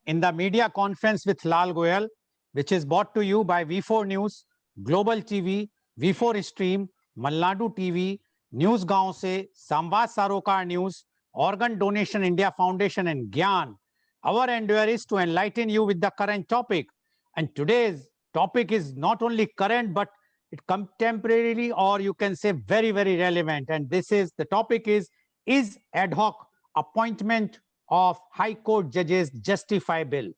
in the media conference with Lal Goyal, which is brought to you by V4 News, Global TV, V4 Stream, Malnadu TV, News Gaon Se, Samvad Sarokar News, Organ Donation India Foundation, and Gyan. Our endeavor is to enlighten you with the current topic. And today's topic is not only current, but it contemporarily, or you can say very, very relevant. And this is the topic is ad hoc appointment of High Court judges justifiable?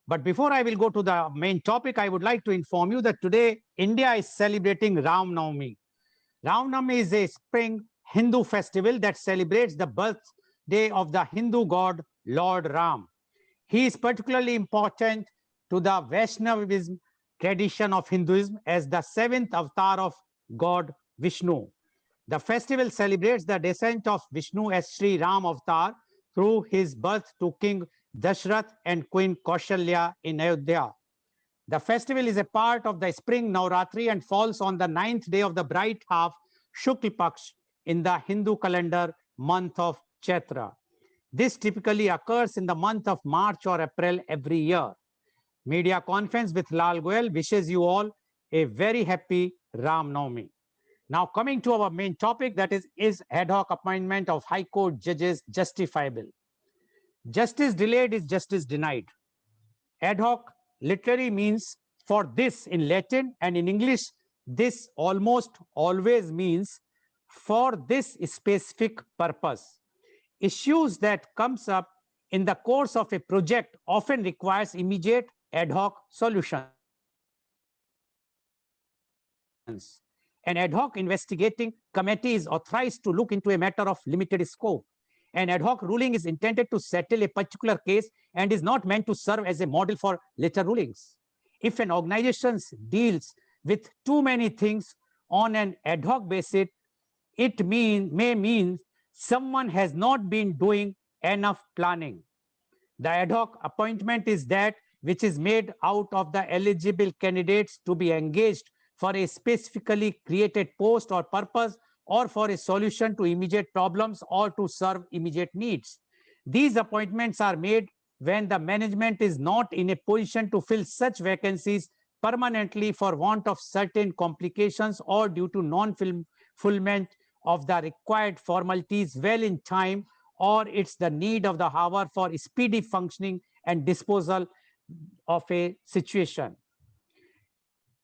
But before I will go to the main topic, I would like to inform you that today India is celebrating Ram Navami. Ram Navami is a spring Hindu festival that celebrates the birthday of the Hindu god Lord Ram. He is particularly important to the Vaishnavism tradition of Hinduism as the seventh avatar of God Vishnu. The festival celebrates the descent of Vishnu as Sri Ram avatar through his birth to King Dashrath and Queen Kaushalya in Ayodhya. The festival is a part of the spring Navratri and falls on the 9th day of the bright half Shukla Paksh in the Hindu calendar month of Chaitra. This typically occurs in the month of March or April every year. Media conference with Lal Goyal wishes you all a very happy Ram Navami. Now coming to our main topic, that is ad hoc appointment of High Court judges justifiable? Justice delayed is justice denied. Ad hoc literally means for this in Latin, and in English, this almost always means for this specific purpose. Issues that comes up in the course of a project often requires immediate ad hoc solutions. An ad hoc investigating committee is authorized to look into a matter of limited scope. An ad hoc ruling is intended to settle a particular case and is not meant to serve as a model for later rulings. If an organization deals with too many things on an ad hoc basis, it may mean someone has not been doing enough planning. The ad hoc appointment is that which is made out of the eligible candidates to be engaged for a specifically created post or purpose, or for a solution to immediate problems or to serve immediate needs. These appointments are made when the management is not in a position to fill such vacancies permanently for want of certain complications or due to non-fulfillment of the required formalities well in time, or it's the need of the hour for speedy functioning and disposal of a situation.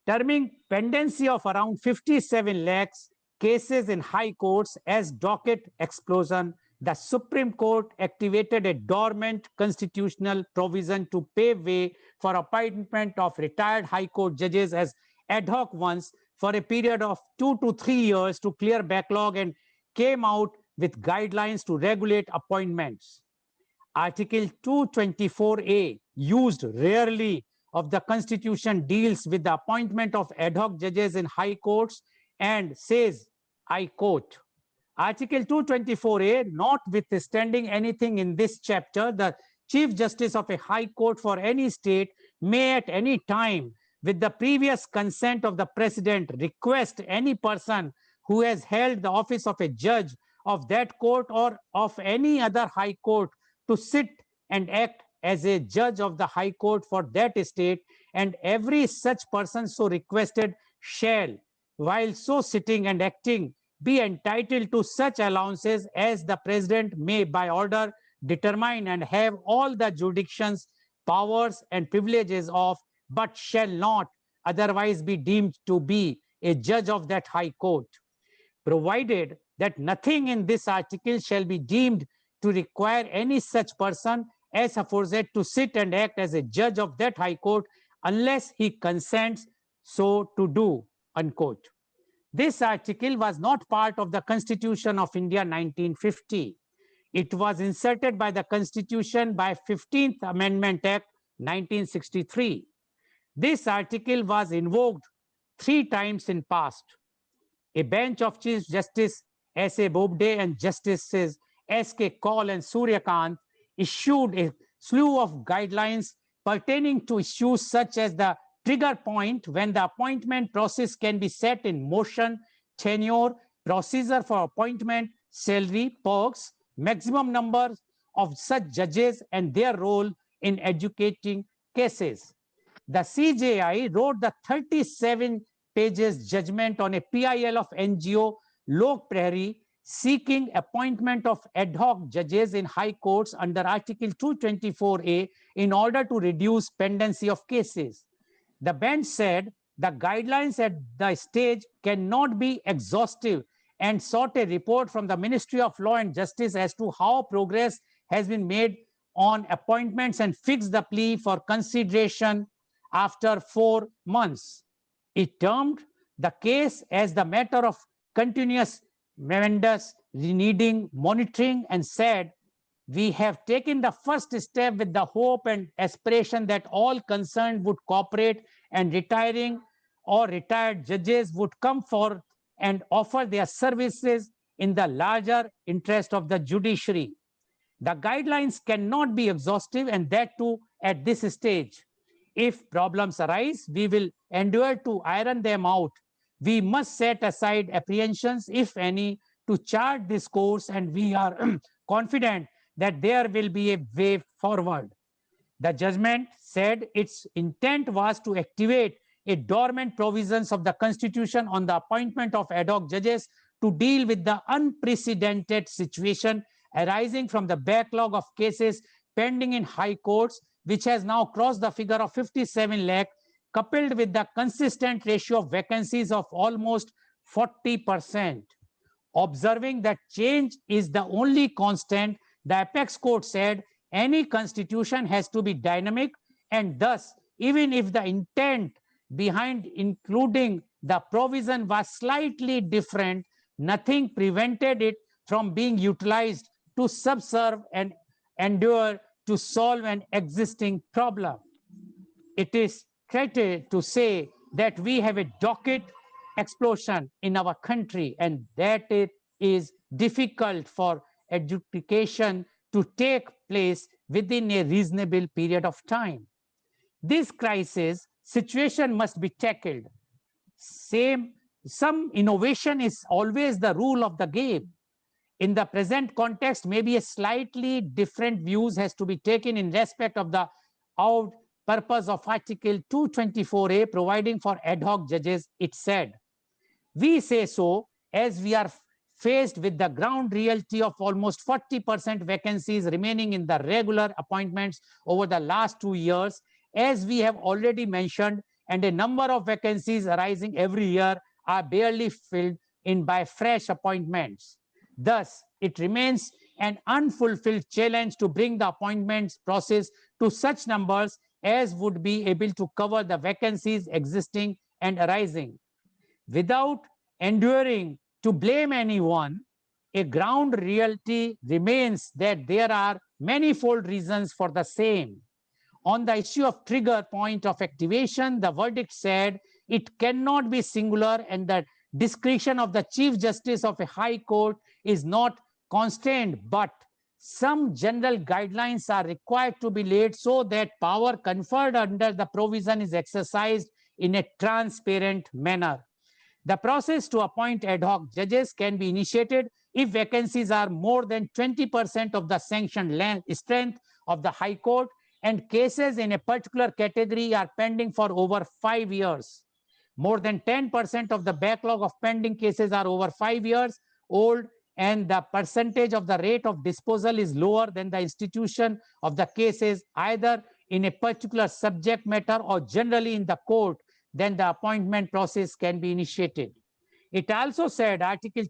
Terming pendency of around 57 lakhs cases in high courts as docket explosion, the Supreme Court activated a dormant constitutional provision to pave way for appointment of retired high court judges as ad hoc ones for a period of 2 to 3 years to clear backlog, and came out with guidelines to regulate appointments. Article 224A, used rarely of the Constitution, deals with the appointment of ad hoc judges in high courts and says, I quote, Article 224A, notwithstanding anything in this chapter, the Chief Justice of a High Court for any state may at any time, with the previous consent of the President, request any person who has held the office of a judge of that court or of any other high court to sit and act as a judge of the high court for that state, and every such person so requested shall, while so sitting and acting, be entitled to such allowances as the President may by order determine, and have all the jurisdictions, powers and privileges of, but shall not otherwise be deemed to be a judge of that high court, provided that nothing in this article shall be deemed to require any such person as aforesaid to sit and act as a judge of that high court unless he consents so to do, unquote. This article was not part of the Constitution of India 1950. It was inserted by the Constitution by 15th Amendment Act 1963. This article was invoked 3 times in past. A bench of Chief Justice S.A. Bobde and Justices S.K. Kaul and Suryakant issued a slew of guidelines pertaining to issues such as the trigger point when the appointment process can be set in motion, tenure, procedure for appointment, salary, perks, maximum number of such judges and their role, in adjudicating cases. The CJI wrote the 37 pages judgment on a PIL of NGO Lok Prahari seeking appointment of ad hoc judges in high courts under Article 224A in order to reduce pendency of cases. The bench said the guidelines at the stage cannot be exhaustive and sought a report from the Ministry of Law and Justice as to how progress has been made on appointments and fixed the plea for consideration after 4 months. It termed the case as the matter of continuous tremendous needing monitoring and said, we have taken the first step with the hope and aspiration that all concerned would cooperate and retiring or retired judges would come forth and offer their services in the larger interest of the judiciary. The guidelines cannot be exhaustive, and that too at this stage. If problems arise, we will endure to iron them out. We must set aside apprehensions, if any, to chart this course, and we are confident that there will be a way forward. The judgment said its intent was to activate a dormant provisions of the Constitution on the appointment of ad hoc judges to deal with the unprecedented situation arising from the backlog of cases pending in high courts, which has now crossed the figure of 57 lakh, coupled with the consistent ratio of vacancies of almost 40%. Observing that change is the only constant, the apex court said any constitution has to be dynamic, and thus, even if the intent behind including the provision was slightly different, nothing prevented it from being utilized to subserve and endure to solve an existing problem. It is credited to say that we have a docket explosion in our country, and that it is difficult for adjudication to take place within a reasonable period of time. This crisis situation must be tackled. Some innovation is always the rule of the game. In the present context, maybe a slightly different views has to be taken in respect of the purpose of Article 224A providing for ad hoc judges. It said, we say so as we are faced with the ground reality of almost 40% vacancies remaining in the regular appointments over the last 2 years, as we have already mentioned, and a number of vacancies arising every year are barely filled in by fresh appointments. Thus, it remains an unfulfilled challenge to bring the appointments process to such numbers as would be able to cover the vacancies existing and arising. Without enduring to blame anyone, a ground reality remains that there are manifold reasons for the same. On the issue of trigger point of activation, the verdict said it cannot be singular, and the discretion of the Chief Justice of a High Court is not constrained, but some general guidelines are required to be laid so that power conferred under the provision is exercised in a transparent manner. The process to appoint ad hoc judges can be initiated if vacancies are more than 20% of the sanctioned strength of the High Court and cases in a particular category are pending for over 5 years. More than 10% of the backlog of pending cases are over 5 years old, and the percentage of the rate of disposal is lower than the institution of the cases either in a particular subject matter or generally in the court, then the appointment process can be initiated. It also said Article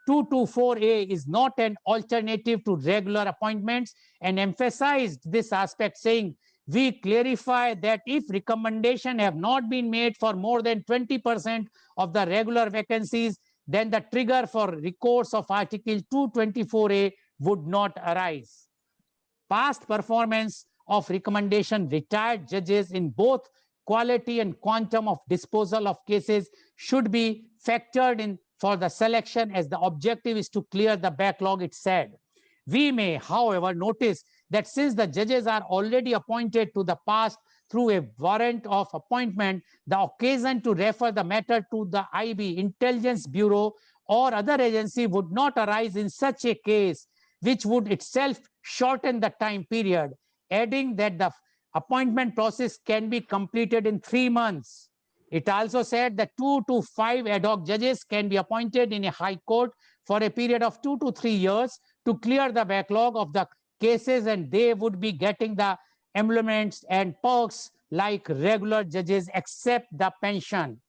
224A is not an alternative to regular appointments and emphasized this aspect, saying, we clarify that if recommendations have not been made for more than 20% of the regular vacancies, then the trigger for recourse of Article 224A would not arise. Past performance of recommendation retired judges in both quality and quantum of disposal of cases should be factored in for the selection, as the objective is to clear the backlog, it said. We may, however, notice that since the judges are already appointed to the past through a warrant of appointment, the occasion to refer the matter to the IB, Intelligence Bureau, or other agency would not arise in such a case, which would itself shorten the time period. adding that the appointment process can be completed in 3 months. It also said that 2 to 5 ad hoc judges can be appointed in a high court for a period of 2 to 3 years to clear the backlog of the cases, and they would be getting the emoluments and perks like regular judges except the pension.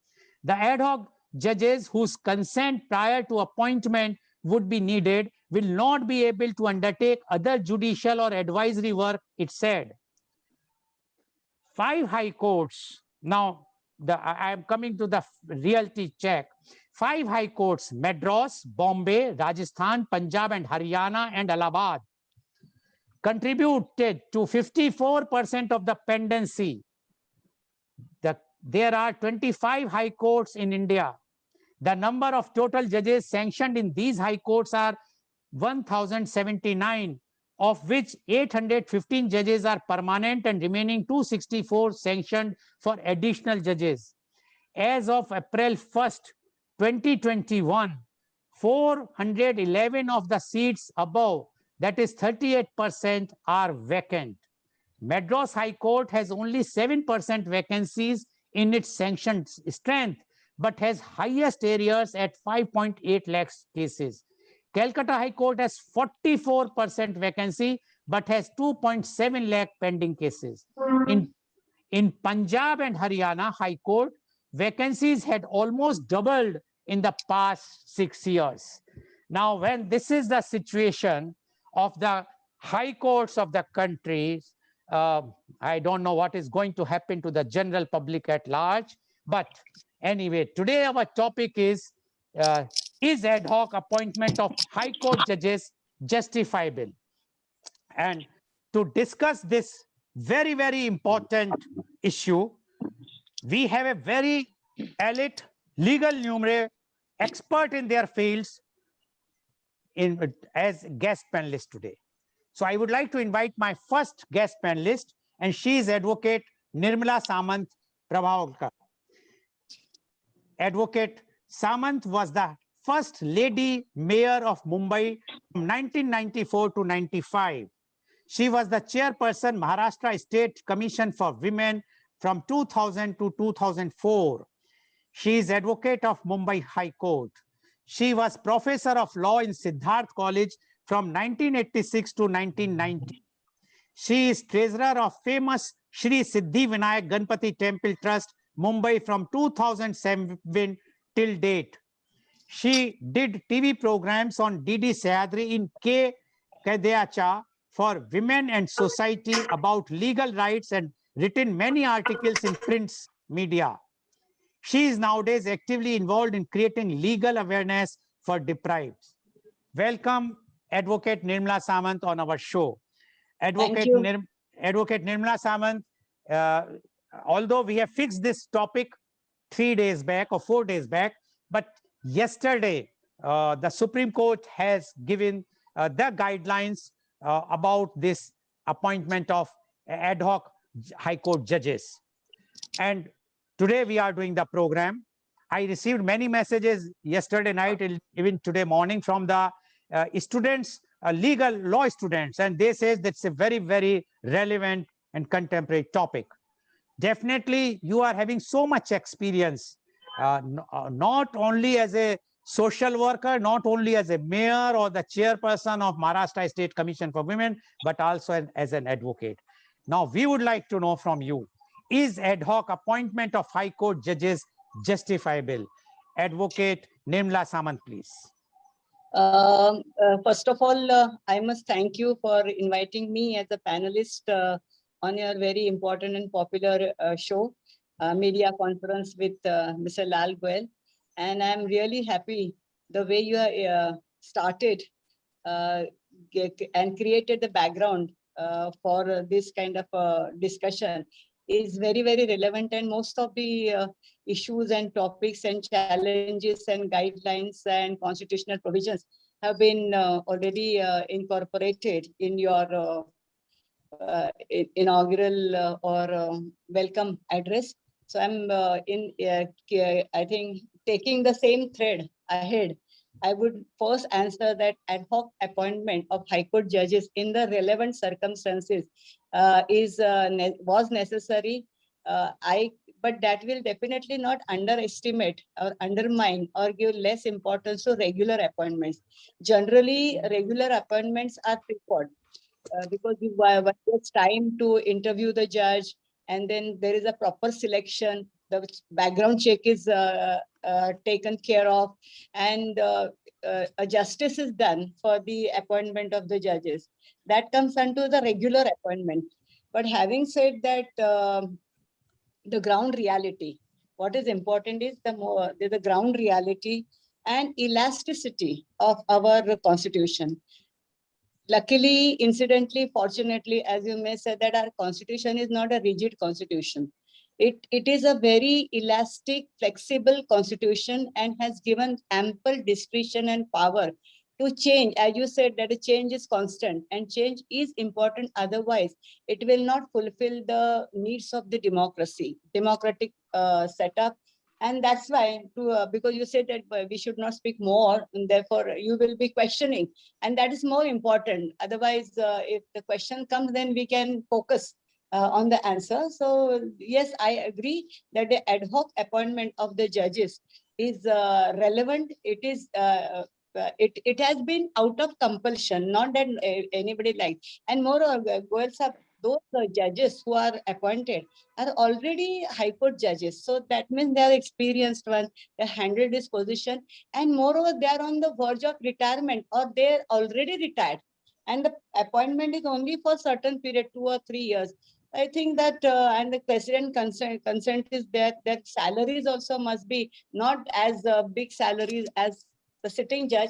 The ad hoc judges whose consent prior to appointment would be needed will not be able to undertake other judicial or advisory work, it said. 5 high courts. Now, I am coming to the reality check. 5 high courts, Madras, Bombay, Rajasthan, Punjab and Haryana and Allahabad, contributed to 54% of the pendency. There are 25 high courts in India. The number of total judges sanctioned in these high courts are 1,079, of which 815 judges are permanent and remaining 264 sanctioned for additional judges. As of April 1st, 2021, 411 of the seats above, that is 38%, are vacant. Madras High Court has only 7% vacancies in its sanctioned strength, but has highest areas at 5.8 lakhs cases. Calcutta High Court has 44% vacancy, but has 2.7 lakh pending cases. In Punjab and Haryana High Court, vacancies had almost doubled in the past 6 years. Now, when this is the situation of the high courts of the countries, I don't know what is going to happen to the general public at large. But anyway, today our topic is ad hoc appointment of high court judges justifiable? And to discuss this very, very important issue, we have a very elite legal numere expert in their fields as guest panelist today. So I would like to invite my first guest panelist, and she is Advocate Nirmala Samant Prabhakar. Advocate Samant was the first lady mayor of Mumbai from 1994 to 95. She was the chairperson Maharashtra State Commission for Women from 2000 to 2004. She is advocate of Mumbai High Court. She was professor of law in Siddharth College from 1986 to 1990. She is treasurer of famous Shri Siddhi Vinayak Ganpati Temple Trust, Mumbai from 2007 till date. She did TV programs on DD Sahyadri in K. Kadyacha for Women and Society about legal rights and written many articles in print media. She is nowadays actively involved in creating legal awareness for deprived. Welcome, Advocate Nirmala Samant on our show. Advocate Nirmala Samant, although we have fixed this topic 3 days back or 4 days back, but yesterday the Supreme Court has given the guidelines about this appointment of ad hoc High Court judges. And today we are doing the program. I received many messages yesterday night, even today morning, from the students, legal law students, and they say that's a very, very relevant and contemporary topic. Definitely, you are having so much experience, not only as a social worker, not only as a mayor or the chairperson of Maharashtra State Commission for Women, but also as an advocate. Now, we would like to know from you, is ad hoc appointment of High Court judges justifiable? Advocate Nirmala Samant, please. First of all, I must thank you for inviting me as a panelist on your very important and popular show, media conference with Mr. Lal Goyal. And I'm really happy the way you started and created the background for this kind of discussion is very, very relevant. And most of the issues and topics and challenges and guidelines and constitutional provisions have been already incorporated in your inaugural or welcome address. So I'm I think taking the same thread ahead I would first answer that ad hoc appointment of High Court judges in the relevant circumstances was necessary. But that will definitely not underestimate or undermine or give less importance to regular appointments. Generally, regular appointments are preferred because it's time to interview the judge, and then there is a proper selection. The background check is taken care of, and a justice is done for the appointment of the judges. That comes under the regular appointment. But having said that, the ground reality, what is important is the ground reality and elasticity of our constitution. Luckily, incidentally, fortunately, as you may say, that our constitution is not a rigid constitution. It is a very elastic, flexible constitution and has given ample discretion and power to change. As you said, that a change is constant and change is important. Otherwise, it will not fulfill the needs of the democratic setup. And that's why, because you said that we should not speak more, and therefore you will be questioning, and that is more important. Otherwise, if the question comes, then we can focus on the answer. So yes, I agree that the ad hoc appointment of the judges is relevant. It has been out of compulsion, not that anybody likes. And moreover, those judges who are appointed are already High Court judges. So that means they are experienced ones. They handled this position, and moreover, they are on the verge of retirement or they're already retired. And the appointment is only for certain period, 2 or 3 years. I think that, and the president consent is that salaries also must be not as big salaries as the sitting judge,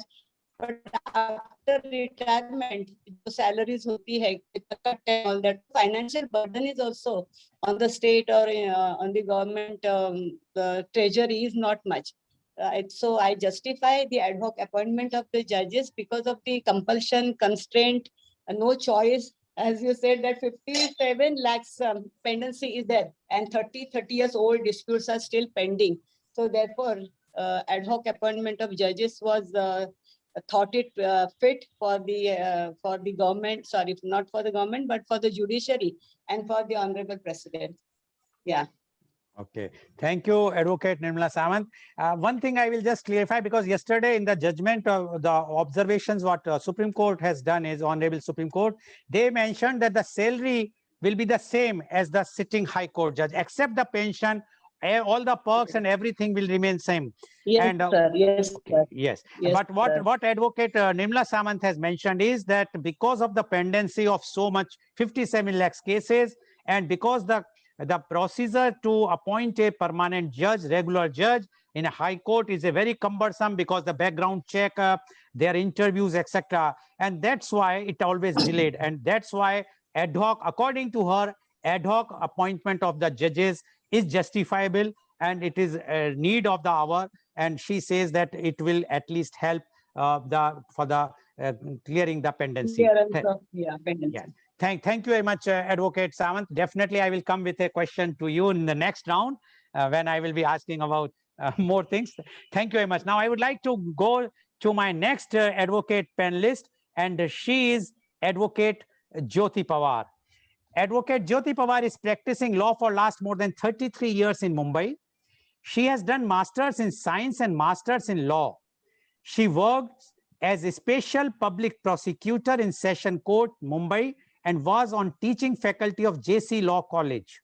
but after retirement, the salaries hoti hai, with the cut and all that. Financial burden is also on the state or on the government, the treasury is not much. So I justify the ad hoc appointment of the judges because of the compulsion, constraint, no choice. As you said, that 57 lakhs pendency is there, and 30 years old disputes are still pending. So therefore, ad hoc appointment of judges was thought it fit for the government, sorry, not for the government, but for the judiciary and for the honorable president. Yeah. Okay, thank you, Advocate Nirmala Samant. One thing I will just clarify, because yesterday in the judgment, the observations what Supreme Court has done is, Honorable Supreme Court, they mentioned that the salary will be the same as the sitting High Court judge, except the pension, all the perks and everything will remain same. Yes, And sir. Yes, okay, sir. yes. Yes, But what sir. Advocate Nirmala Samant has mentioned is that because of the pendency of so much 57 lakhs cases, and because the procedure to appoint a permanent judge, regular judge in a high court is a very cumbersome, because the background check, their interviews, etc. And that's why it always delayed. And that's why ad hoc, according to her, ad hoc appointment of the judges is justifiable, and it is a need of the hour. And she says that it will at least help for the clearing the pendency. Clearance of, yeah, pendency. Yeah. Thank you very much, Advocate Samant. Definitely, I will come with a question to you in the next round when I will be asking about more things. Thank you very much. Now, I would like to go to my next advocate panelist, and she is Advocate Jyoti Pawar. Advocate Jyoti Pawar is practicing law for last more than 33 years in Mumbai. She has done masters in science and masters in law. She worked as a special public prosecutor in Session Court, Mumbai, and was on teaching faculty of JC Law College.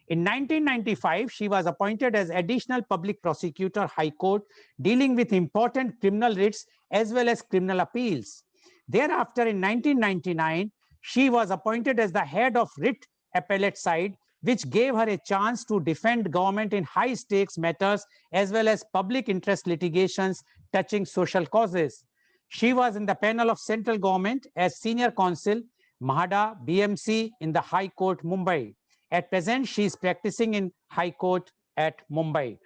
In 1995, she was appointed as additional public prosecutor, High Court, dealing with important criminal writs as well as criminal appeals. Thereafter, in 1999, she was appointed as the head of writ appellate side, which gave her a chance to defend government in high stakes matters as well as public interest litigations touching social causes. She was in the panel of central government as senior counsel, Mahada BMC in the High Court, Mumbai. At present, she is practicing in High Court at Mumbai.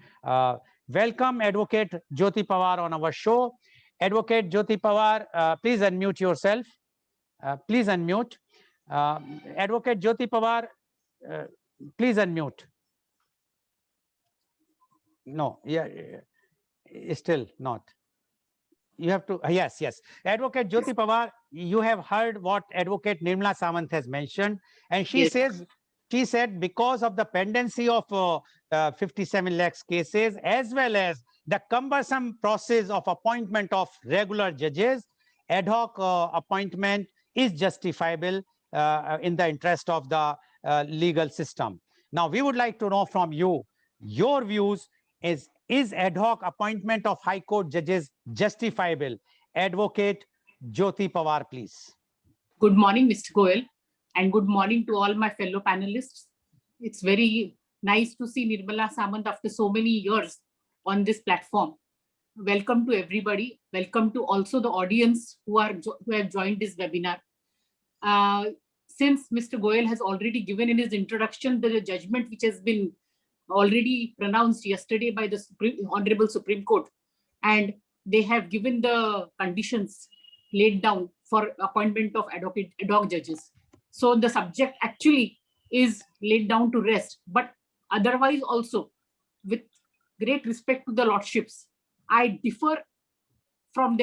Welcome, Advocate Jyoti Pawar on our show. Advocate Jyoti Pawar, please unmute yourself. Please unmute. Advocate Jyoti Pawar, please unmute. No, yeah, still not. You have to, yes, yes. Advocate Jyoti Pawar, you have heard what Advocate Nirmala Samant has mentioned. And she Yes. says, she said because of the pendency of 57 lakhs cases, as well as the cumbersome process of appointment of regular judges, ad hoc appointment is justifiable in the interest of the legal system. Now, we would like to know from you, your views is ad hoc appointment of High Court judges justifiable? Advocate Jyoti Pawar, please. Good morning, Mr. Goel, and good morning to all my fellow panelists. It's very nice to see Nirmala Samant after so many years on this platform. Welcome to everybody. Welcome to also the audience who have joined this webinar. Since Mr. Goel has already given in his introduction the judgment which has been already pronounced yesterday by the Honorable Supreme Court, and they have given the conditions laid down for appointment of ad hoc judges. So the subject actually is laid down to rest, but otherwise also, with great respect to the lordships, I differ from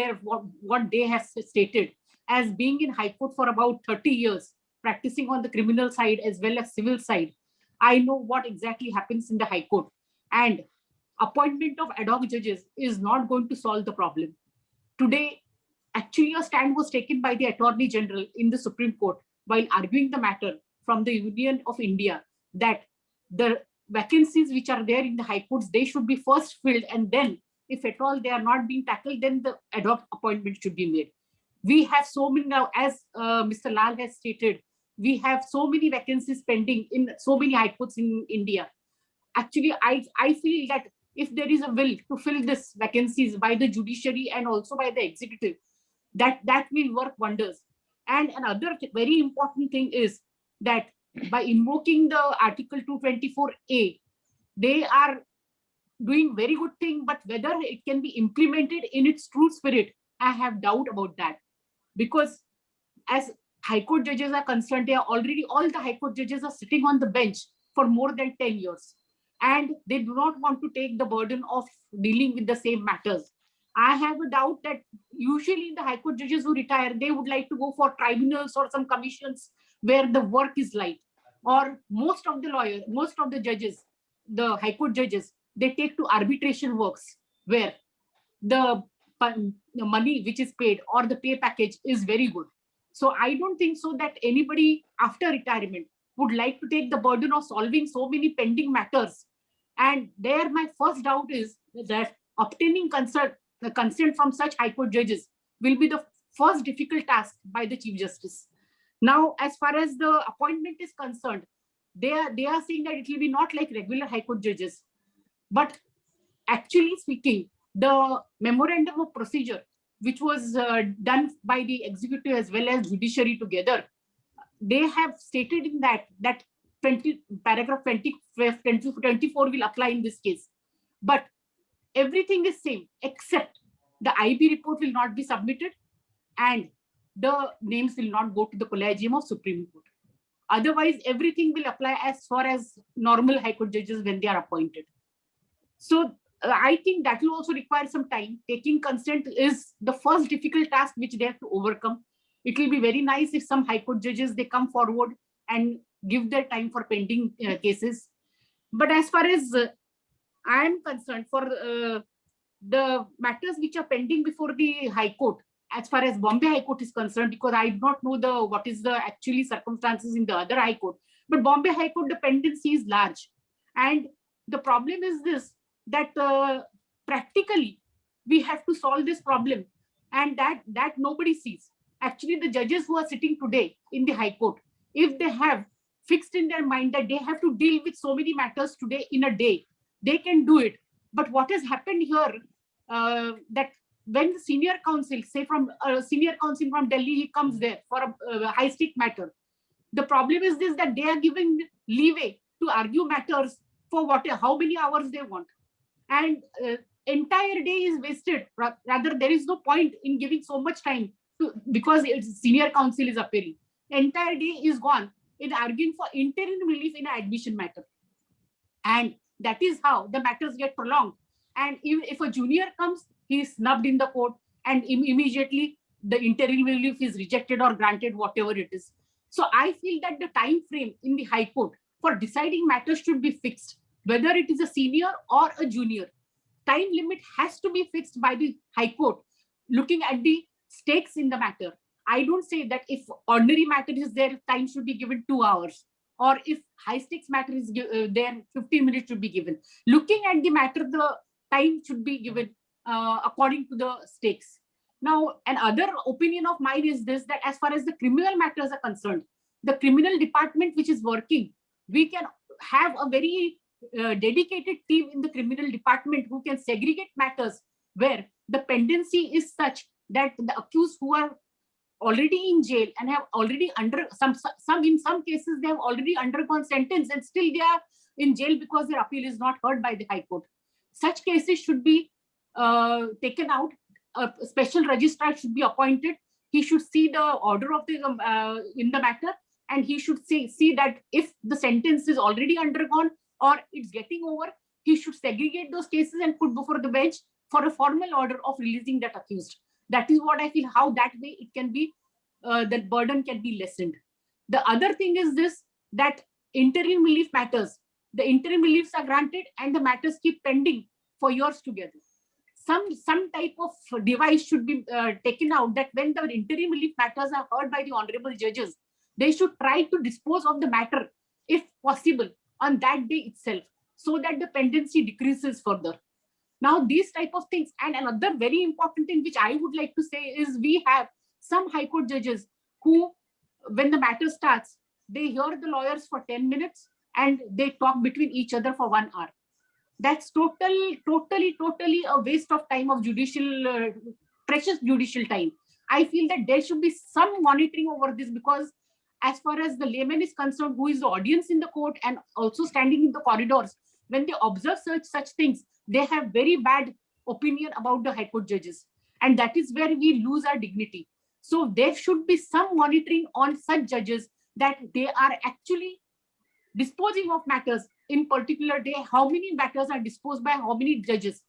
what they have stated. As being in High Court for about 30 years, practicing on the criminal side as well as civil side, I know what exactly happens in the High Court. And appointment of ad hoc judges is not going to solve the problem. Today, actually, a stand was taken by the Attorney General in the Supreme Court while arguing the matter from the Union of India that the vacancies which are there in the High Courts, they should be first filled, and then if at all they are not being tackled, then the ad hoc appointment should be made. We have so many now, as Mr. Lal has stated, we have so many vacancies pending in so many High Courts in India. Actually, I feel that if there is a will to fill these vacancies by the judiciary and also by the executive, that will work wonders. And another very important thing is that by invoking the Article 224A, they are doing very good thing, but whether it can be implemented in its true spirit, I have doubt about that. Because as High Court judges are concerned, they are already, all the High Court judges are sitting on the bench for more than 10 years. And they do not want to take the burden of dealing with the same matters. I have a doubt that usually the High Court judges who retire, they would like to go for tribunals or some commissions where the work is light. Or most of the lawyers, most of the judges, the High Court judges, they take to arbitration works where the money which is paid or the pay package is very good. So I don't think so that anybody after retirement would like to take the burden of solving so many pending matters. And there my first doubt is that obtaining consent from such High Court judges will be the first difficult task by the Chief Justice. Now, as far as the appointment is concerned, they are saying that it will be not like regular High Court judges. But actually speaking, the memorandum of procedure, which was done by the executive as well as judiciary together, they have stated in that paragraph 24 will apply in this case. But everything is same except the IB report will not be submitted and the names will not go to the Collegium of Supreme Court. Otherwise, everything will apply as far as normal High Court judges when they are appointed. So I think that will also require some time. Taking consent is the first difficult task which they have to overcome. It will be very nice if some High Court judges, they come forward and give their time for pending cases. But as far as I am concerned, for the matters which are pending before the High Court, as far as Bombay High Court is concerned, because I do not know what is the actually circumstances in the other High Court, but Bombay High Court dependency is large. And the problem is this, that practically we have to solve this problem, and that nobody sees. Actually, the judges who are sitting today in the High Court, if they have fixed in their mind that they have to deal with so many matters today in a day, they can do it. But what has happened here, that when the senior counsel, say from senior counsel from Delhi, he comes there for a high stake matter, the problem is this, that they are giving leeway to argue matters for how many hours they want. And entire day is wasted. Rather, there is no point in giving so much time because senior counsel is appearing. Entire day is gone in arguing for interim relief in an admission matter. And that is how the matters get prolonged. And even if a junior comes, he is snubbed in the court. and immediately the interim relief is rejected or granted, whatever it is. So I feel that the time frame in the High Court for deciding matters should be fixed, whether it is a senior or a junior. Time limit has to be fixed by the High Court, looking at the stakes in the matter. I don't say that if ordinary matter is there, time should be given 2 hours, or if high stakes matter is there, 15 minutes should be given. Looking at the matter, the time should be given according to the stakes. Now, another opinion of mine is this, that as far as the criminal matters are concerned, the criminal department which is working, we can have a very dedicated team in the criminal department who can segregate matters where the pendency is such that the accused who are already in jail and have already in some cases they have already undergone sentence and still they are in jail because their appeal is not heard by the High Court. Such cases should be taken out. A special registrar should be appointed. He should see the order of the in the matter, and he should see that if the sentence is already undergone or it's getting over, he should segregate those cases and put before the bench for a formal order of releasing that accused. That is what I feel, how that way it can be, that burden can be lessened. The other thing is this, that interim relief matters. The interim reliefs are granted and the matters keep pending for years together. Some type of device should be taken out, that when the interim relief matters are heard by the honorable judges, they should try to dispose of the matter, if possible, on that day itself, so that the pendency decreases further. Now, these type of things, and another very important thing which I would like to say is, we have some High Court judges who, when the matter starts, they hear the lawyers for 10 minutes and they talk between each other for 1 hour. That's totally a waste of time of judicial, precious judicial time. I feel that there should be some monitoring over this, because as far as the layman is concerned, who is the audience in the court and also standing in the corridors, when they observe such things, they have very bad opinion about the High Court judges. And that is where we lose our dignity. So there should be some monitoring on such judges, that they are actually disposing of matters in particular day, how many matters are disposed by how many judges.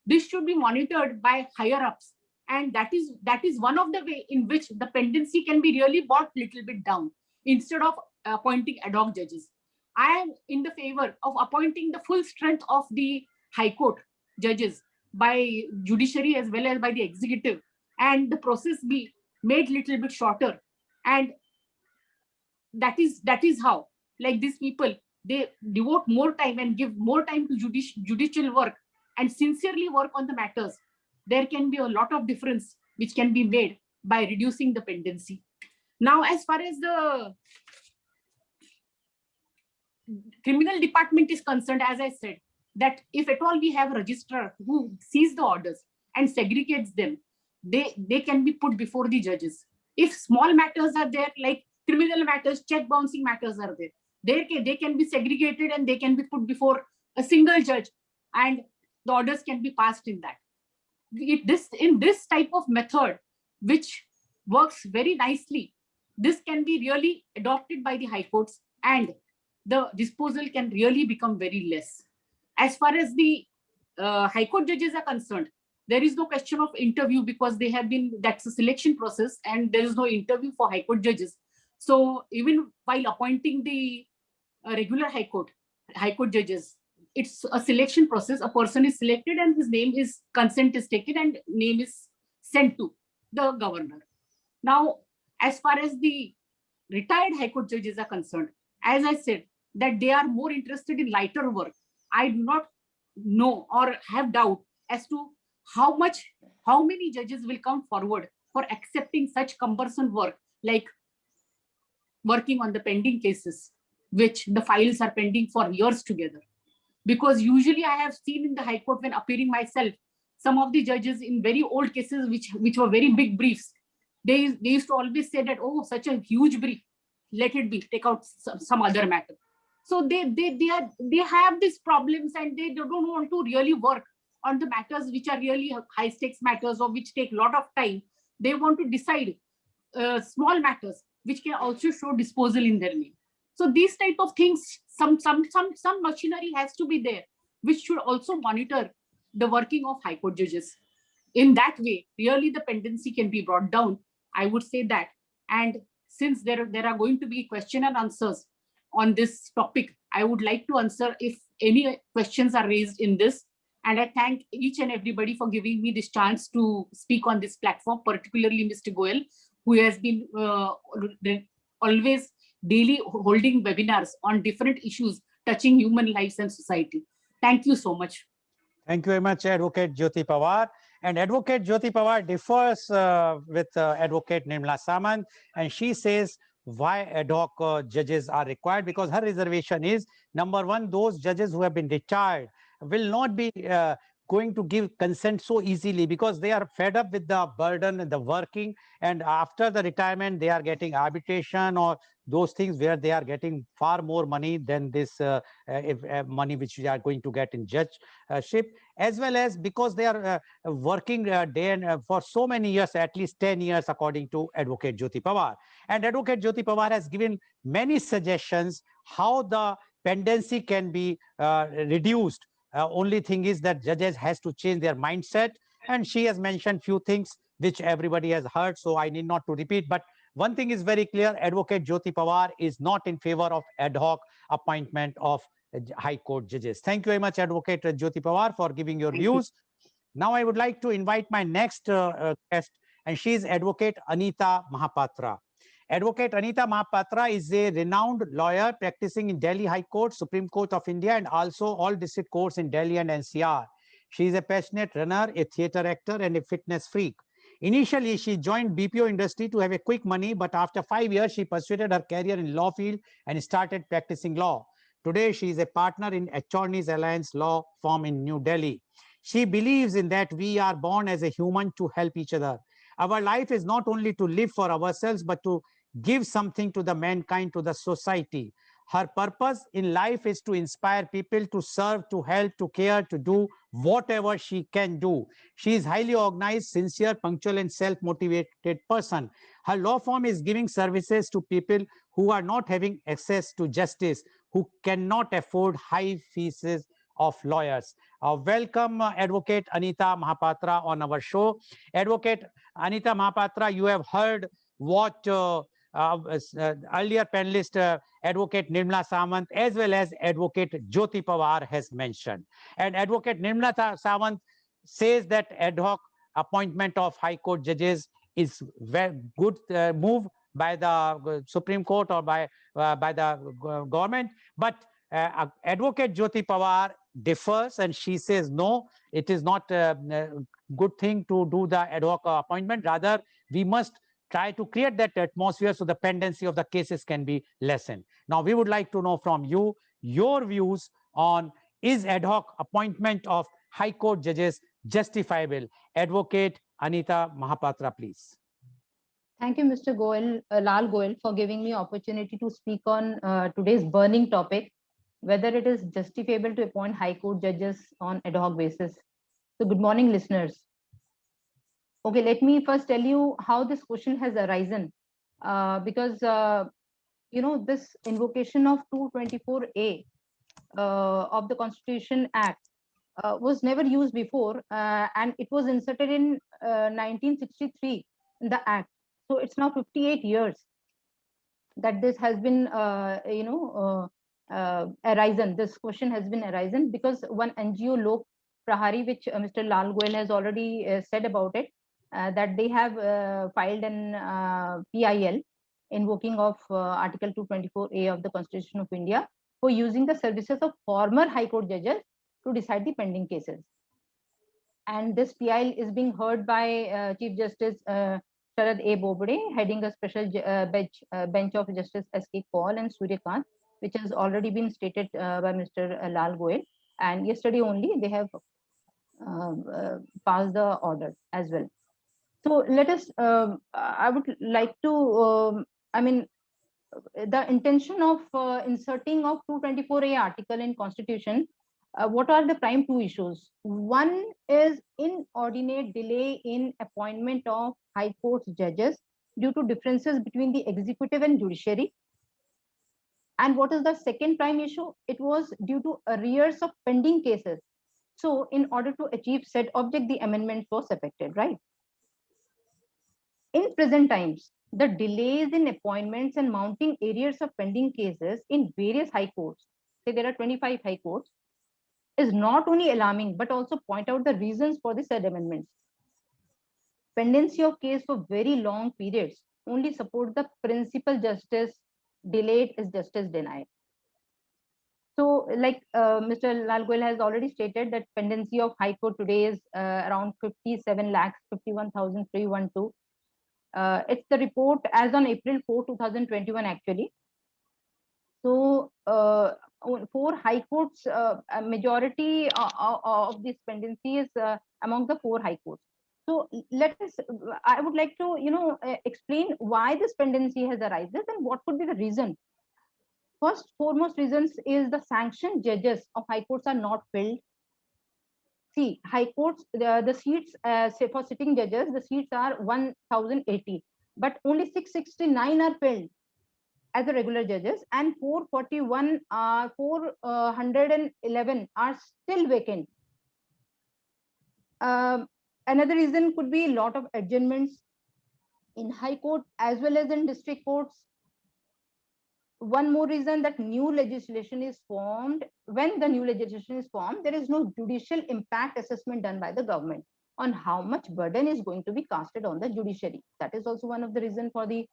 This should be monitored by higher ups. And that is one of the way in which the pendency can be really brought little bit down, instead of appointing ad hoc judges. I am in the favor of appointing the full strength of the High Court judges by judiciary as well as by the executive, and the process be made little bit shorter. And that is how, like, these people, they devote more time and give more time to judicial work and sincerely work on the matters. There can be a lot of difference which can be made by reducing the pendency. Now, as far as the criminal department is concerned, as I said, that if at all we have a registrar who sees the orders and segregates them, they can be put before the judges. If small matters are there, like criminal matters, check bouncing matters are there, they can be segregated and they can be put before a single judge, and the orders can be passed in that. In this type of method, which works very nicely, this can be really adopted by the High Courts, and the disposal can really become very less. As far as the High Court judges are concerned, there is no question of interview, because that's a selection process and there is no interview for High Court judges. So even while appointing the regular High Court judges, it's a selection process. A person is selected and his consent is taken and name is sent to the governor. Now, as far as the retired High Court judges are concerned, as I said, that they are more interested in lighter work. I do not know or have doubt as to how many judges will come forward for accepting such cumbersome work, like working on the pending cases, which the files are pending for years together. Because usually I have seen in the High Court, when appearing myself, some of the judges in very old cases, which were very big briefs, they used to always say that, oh, such a huge brief, let it be, take out some other matter. So they have these problems, and they don't want to really work on the matters which are really high stakes matters or which take a lot of time. They want to decide small matters which can also show disposal in their name. So these type of things, some machinery has to be there, which should also monitor the working of High Court judges. in that way, really the pendency can be brought down. I would say that. And since there are going to be question and answers on this topic, I would like to answer if any questions are raised in this. And I thank each and everybody for giving me this chance to speak on this platform, particularly Mr. Goel, who has been always daily holding webinars on different issues touching human lives and society. Thank you so much. Thank you very much, Advocate Jyoti Pawar. And Advocate Jyoti Pawar differs with Advocate Nirmala Samant, and she says why ad hoc judges are required, because her reservation is, number one, those judges who have been retired will not be going to give consent so easily, because they are fed up with the burden and the working, and after the retirement they are getting arbitration or those things where they are getting far more money than this money which we are going to get in judgeship, as well as because they are working day and for so many years, at least 10 years, according to Advocate Jyoti Pawar. And Advocate Jyoti Pawar has given many suggestions how the pendency can be reduced. Only thing is that judges has to change their mindset, and she has mentioned few things which everybody has heard, so I need not to repeat. But one thing is very clear: Advocate Jyoti Pawar is not in favor of ad hoc appointment of High Court judges. Thank you very much, Advocate Jyoti Pawar, for giving your views. Now I would like to invite my next guest, and she is Advocate Anita Mahapatra. Advocate Anita Mahapatra is a renowned lawyer practicing in Delhi High Court, Supreme Court of India, and also all district courts in Delhi and NCR. She is a passionate runner, a theatre actor, and a fitness freak. Initially, she joined BPO industry to have a quick money, but after 5 years, she pursued her career in law field and started practicing law. Today, she is a partner in Attorneys Alliance Law Firm in New Delhi. She believes in that we are born as a human to help each other. Our life is not only to live for ourselves, but to give something to the mankind, to the society. Her purpose in life is to inspire people to serve, to help, to care, to do whatever she can do. She is highly organized, sincere, punctual, and self-motivated person. Her law firm is giving services to people who are not having access to justice, who cannot afford high fees of lawyers. Welcome, Advocate Anita Mahapatra on our show. Advocate Anita Mahapatra, you have heard what earlier panelist Advocate Nirmala Samant as well as Advocate Jyoti Pawar has mentioned. And Advocate Nirmala Samant says that ad hoc appointment of High Court judges is very good move by the Supreme Court or by the government. But Advocate Jyoti Pawar differs, and she says no, it is not a good thing to do the ad hoc appointment. Rather, we must try to create that atmosphere so the pendency of the cases can be lessened. Now, we would like to know from you your views on, is ad hoc appointment of High Court judges justifiable? Advocate Anita Mahapatra, please. Thank you, Mr. Goel, Lal Goel, for giving me opportunity to speak on today's burning topic, whether it is justifiable to appoint High Court judges on ad hoc basis. So good morning, listeners. Okay, let me first tell you how this question has arisen, because this invocation of 224A of the Constitution Act was never used before, and it was inserted in 1963 in the Act. So it's now 58 years that this has been, arisen. This question has been arisen because one NGO, Lok Prahari, which Mr. Lal Goel has already said about it, that they have filed an PIL invoking of Article 224A of the Constitution of India for using the services of former High Court judges to decide the pending cases. And this PIL is being heard by Chief Justice Sharad A. Bobde, heading a special bench of Justice S.K. Kaul and Surya Kant, which has already been stated by Mr. Lal Goel. And yesterday only they have passed the order as well. So let us, I would like to, the intention of inserting of 224A article in Constitution, what are the prime two issues? One is inordinate delay in appointment of High Court judges due to differences between the executive and judiciary. And what is the second prime issue? It was due to arrears of pending cases. So in order to achieve said object, the amendment was affected, right? In present times, the delays in appointments and mounting arrears of pending cases in various high courts, say there are 25 high courts, is not only alarming, but also point out the reasons for the said amendments. Pendency of case for very long periods only support the principal justice, delayed is justice denied. So like Mr. Lal Goyal has already stated that pendency of High Court today is around 57 lakhs, 51,312. It's the report as on April 4, 2021 actually. So for High Courts, a majority of this pendency is among the 4 High Courts. So let us, I would like to, explain why this pendency has arisen and what could be the reason. First foremost reasons is the sanctioned judges of high courts are not filled. See, high courts, the seats say for sitting judges, the seats are 1,080, but only 669 are filled as the regular judges, and 441, 411 are still vacant. Another reason could be a lot of adjournments in high court as well as in district courts. One more reason that new legislation is formed. When the new legislation is formed, there is no judicial impact assessment done by the government on how much burden is going to be casted on the judiciary. That is also one of the reasons for the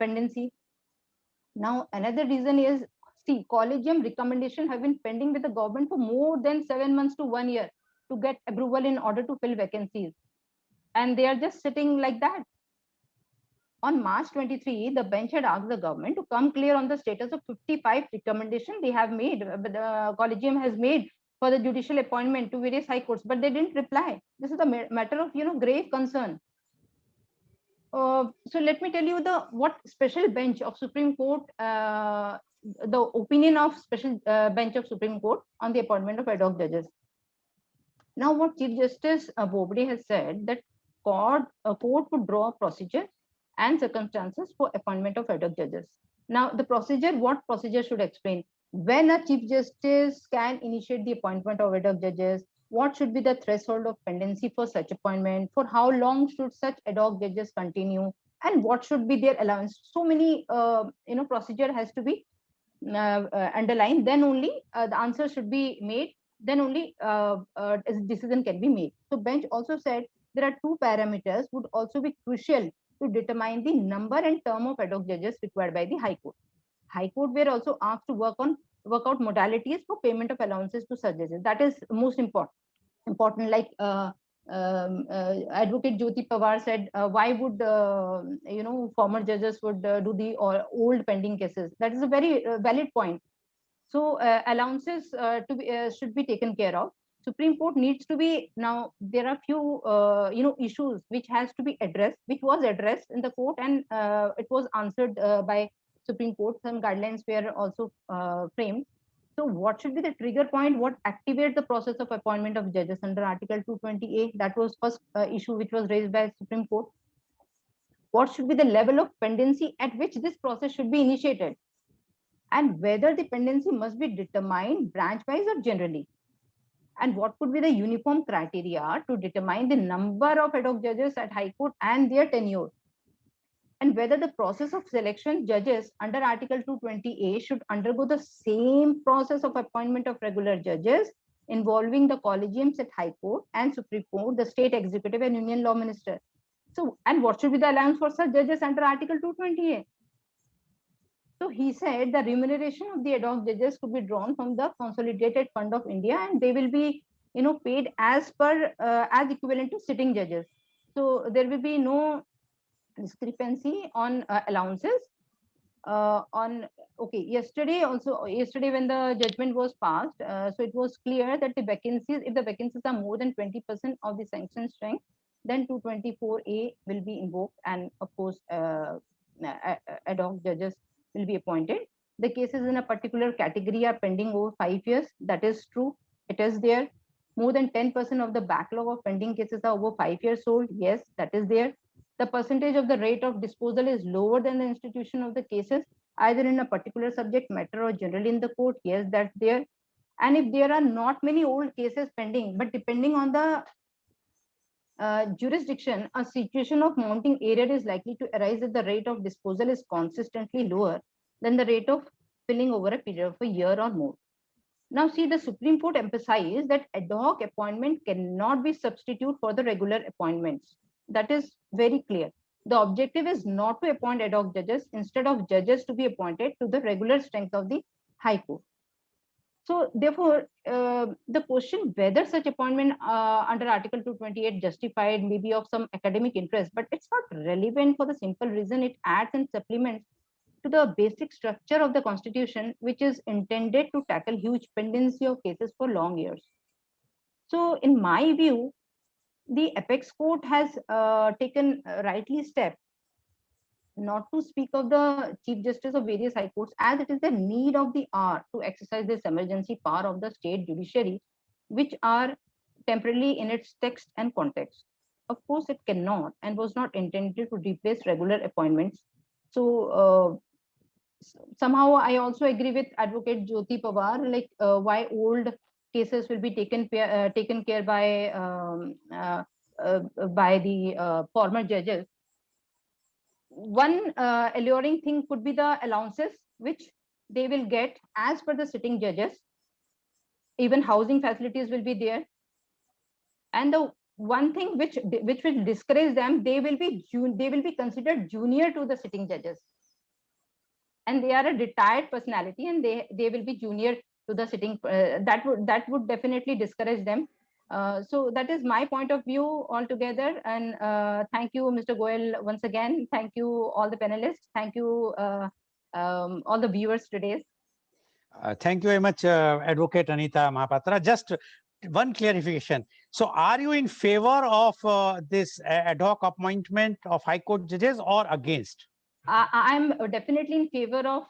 pendency. Now, another reason is, see, collegium recommendation have been pending with the government for more than 7 months to 1 year to get approval in order to fill vacancies. And they are just sitting like that. On March 23, the bench had asked the government to come clear on the status of 55 recommendations they have made, the collegium has made for the judicial appointment to various high courts, but they didn't reply. This is a matter of grave concern. So let me tell you what special bench of Supreme Court, the opinion of special bench of Supreme Court on the appointment of ad hoc judges. Now, what Chief Justice Bobde has said that court would draw a procedure and circumstances for appointment of ad hoc judges. Now, the procedure, what procedure should explain? When a Chief Justice can initiate the appointment of ad hoc judges, what should be the threshold of pendency for such appointment? For how long should such ad hoc judges continue? And what should be their allowance? So many, procedure has to be underlined. Then only the answer should be made. Then only a decision can be made. So bench also said there are 2 parameters would also be crucial to determine the number and term of ad hoc judges required by the High Court. High Court were also asked to work out modalities for payment of allowances to such judges. That is most important. Like Advocate Jyoti Pawar said, why would former judges would do the old pending cases? That is a very valid point. So allowances should be taken care of. Supreme Court needs to be, now there are few issues which has to be addressed, which was addressed in the court, and it was answered by Supreme Court. Some guidelines were also framed. So what should be the trigger point? What activates the process of appointment of judges under Article 220A? That was first issue which was raised by Supreme Court. What should be the level of pendency at which this process should be initiated? And whether the pendency must be determined branch-wise or generally? And what could be the uniform criteria to determine the number of ad hoc judges at High Court and their tenure? And whether the process of selection judges under Article 220A should undergo the same process of appointment of regular judges involving the collegiums at High Court and Supreme Court, the state executive and union law minister. So, and what should be the allowance for such judges under Article 220A? So he said the remuneration of the ad hoc judges could be drawn from the Consolidated Fund of India, and they will be, paid as per as equivalent to sitting judges. So there will be no discrepancy on allowances. Yesterday when the judgment was passed, so it was clear that the vacancies, if the vacancies are more than 20% of the sanction strength, then 224A will be invoked, and of course ad hoc judges will be appointed. The cases in a particular category are pending over 5 years. That is true. It is there. More than 10% of the backlog of pending cases are over 5 years old. Yes, that is there. The percentage of the rate of disposal is lower than the institution of the cases, either in a particular subject matter or generally in the court. Yes, that's there. And if there are not many old cases pending, but depending on the jurisdiction, a situation of mounting error is likely to arise if the rate of disposal is consistently lower than the rate of filling over a period of a year or more. Now, see, the Supreme Court emphasized that ad hoc appointment cannot be substitute for the regular appointments. That is very clear. The objective is not to appoint ad hoc judges, instead of judges to be appointed to the regular strength of the High Court. So therefore, the question whether such appointment under Article 228 justified may be of some academic interest, but it's not relevant for the simple reason it adds and supplements to the basic structure of the Constitution, which is intended to tackle huge pendency of cases for long years. So in my view, the apex court has taken rightly step not to speak of the Chief Justice of various high courts, as it is the need of the hour to exercise this emergency power of the state judiciary, which are temporarily in its text and context. Of course, it cannot and was not intended to replace regular appointments. So somehow I also agree with Advocate Jyoti Pawar, like why old cases will be taken care by the former judges. One alluring thing could be the allowances which they will get as per the sitting judges. Even housing facilities will be there. And the one thing which will discourage them, they will be considered junior to the sitting judges. And they are a retired personality, and they will be junior to the sitting. That would definitely discourage them. So that is my point of view altogether. And thank you, Mr. Goel, once again. Thank you, all the panelists. Thank you, all the viewers today. Thank you very much, Advocate Anita Mahapatra. Just one clarification. So are you in favor of this ad hoc appointment of High Court judges or against? I'm definitely in favor of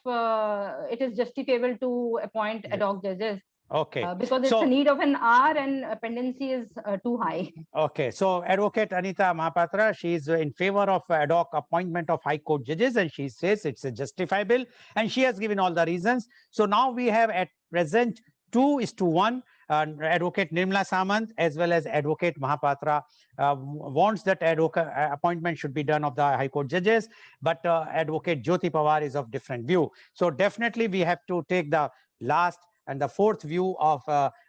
it is justifiable to appoint ad hoc judges. Okay. Because it's a need of an hour and pendency is too high. Okay. So Advocate Anita Mahapatra, she is in favor of ad hoc appointment of High Court judges, and she says it's justifiable, and she has given all the reasons. So now we have at present 2:1. Advocate Nirmala Samant as well as Advocate Mahapatra wants that ad hoc appointment should be done of the High Court judges, but Advocate Jyoti Pawar is of different view. So definitely we have to take the last and the fourth view of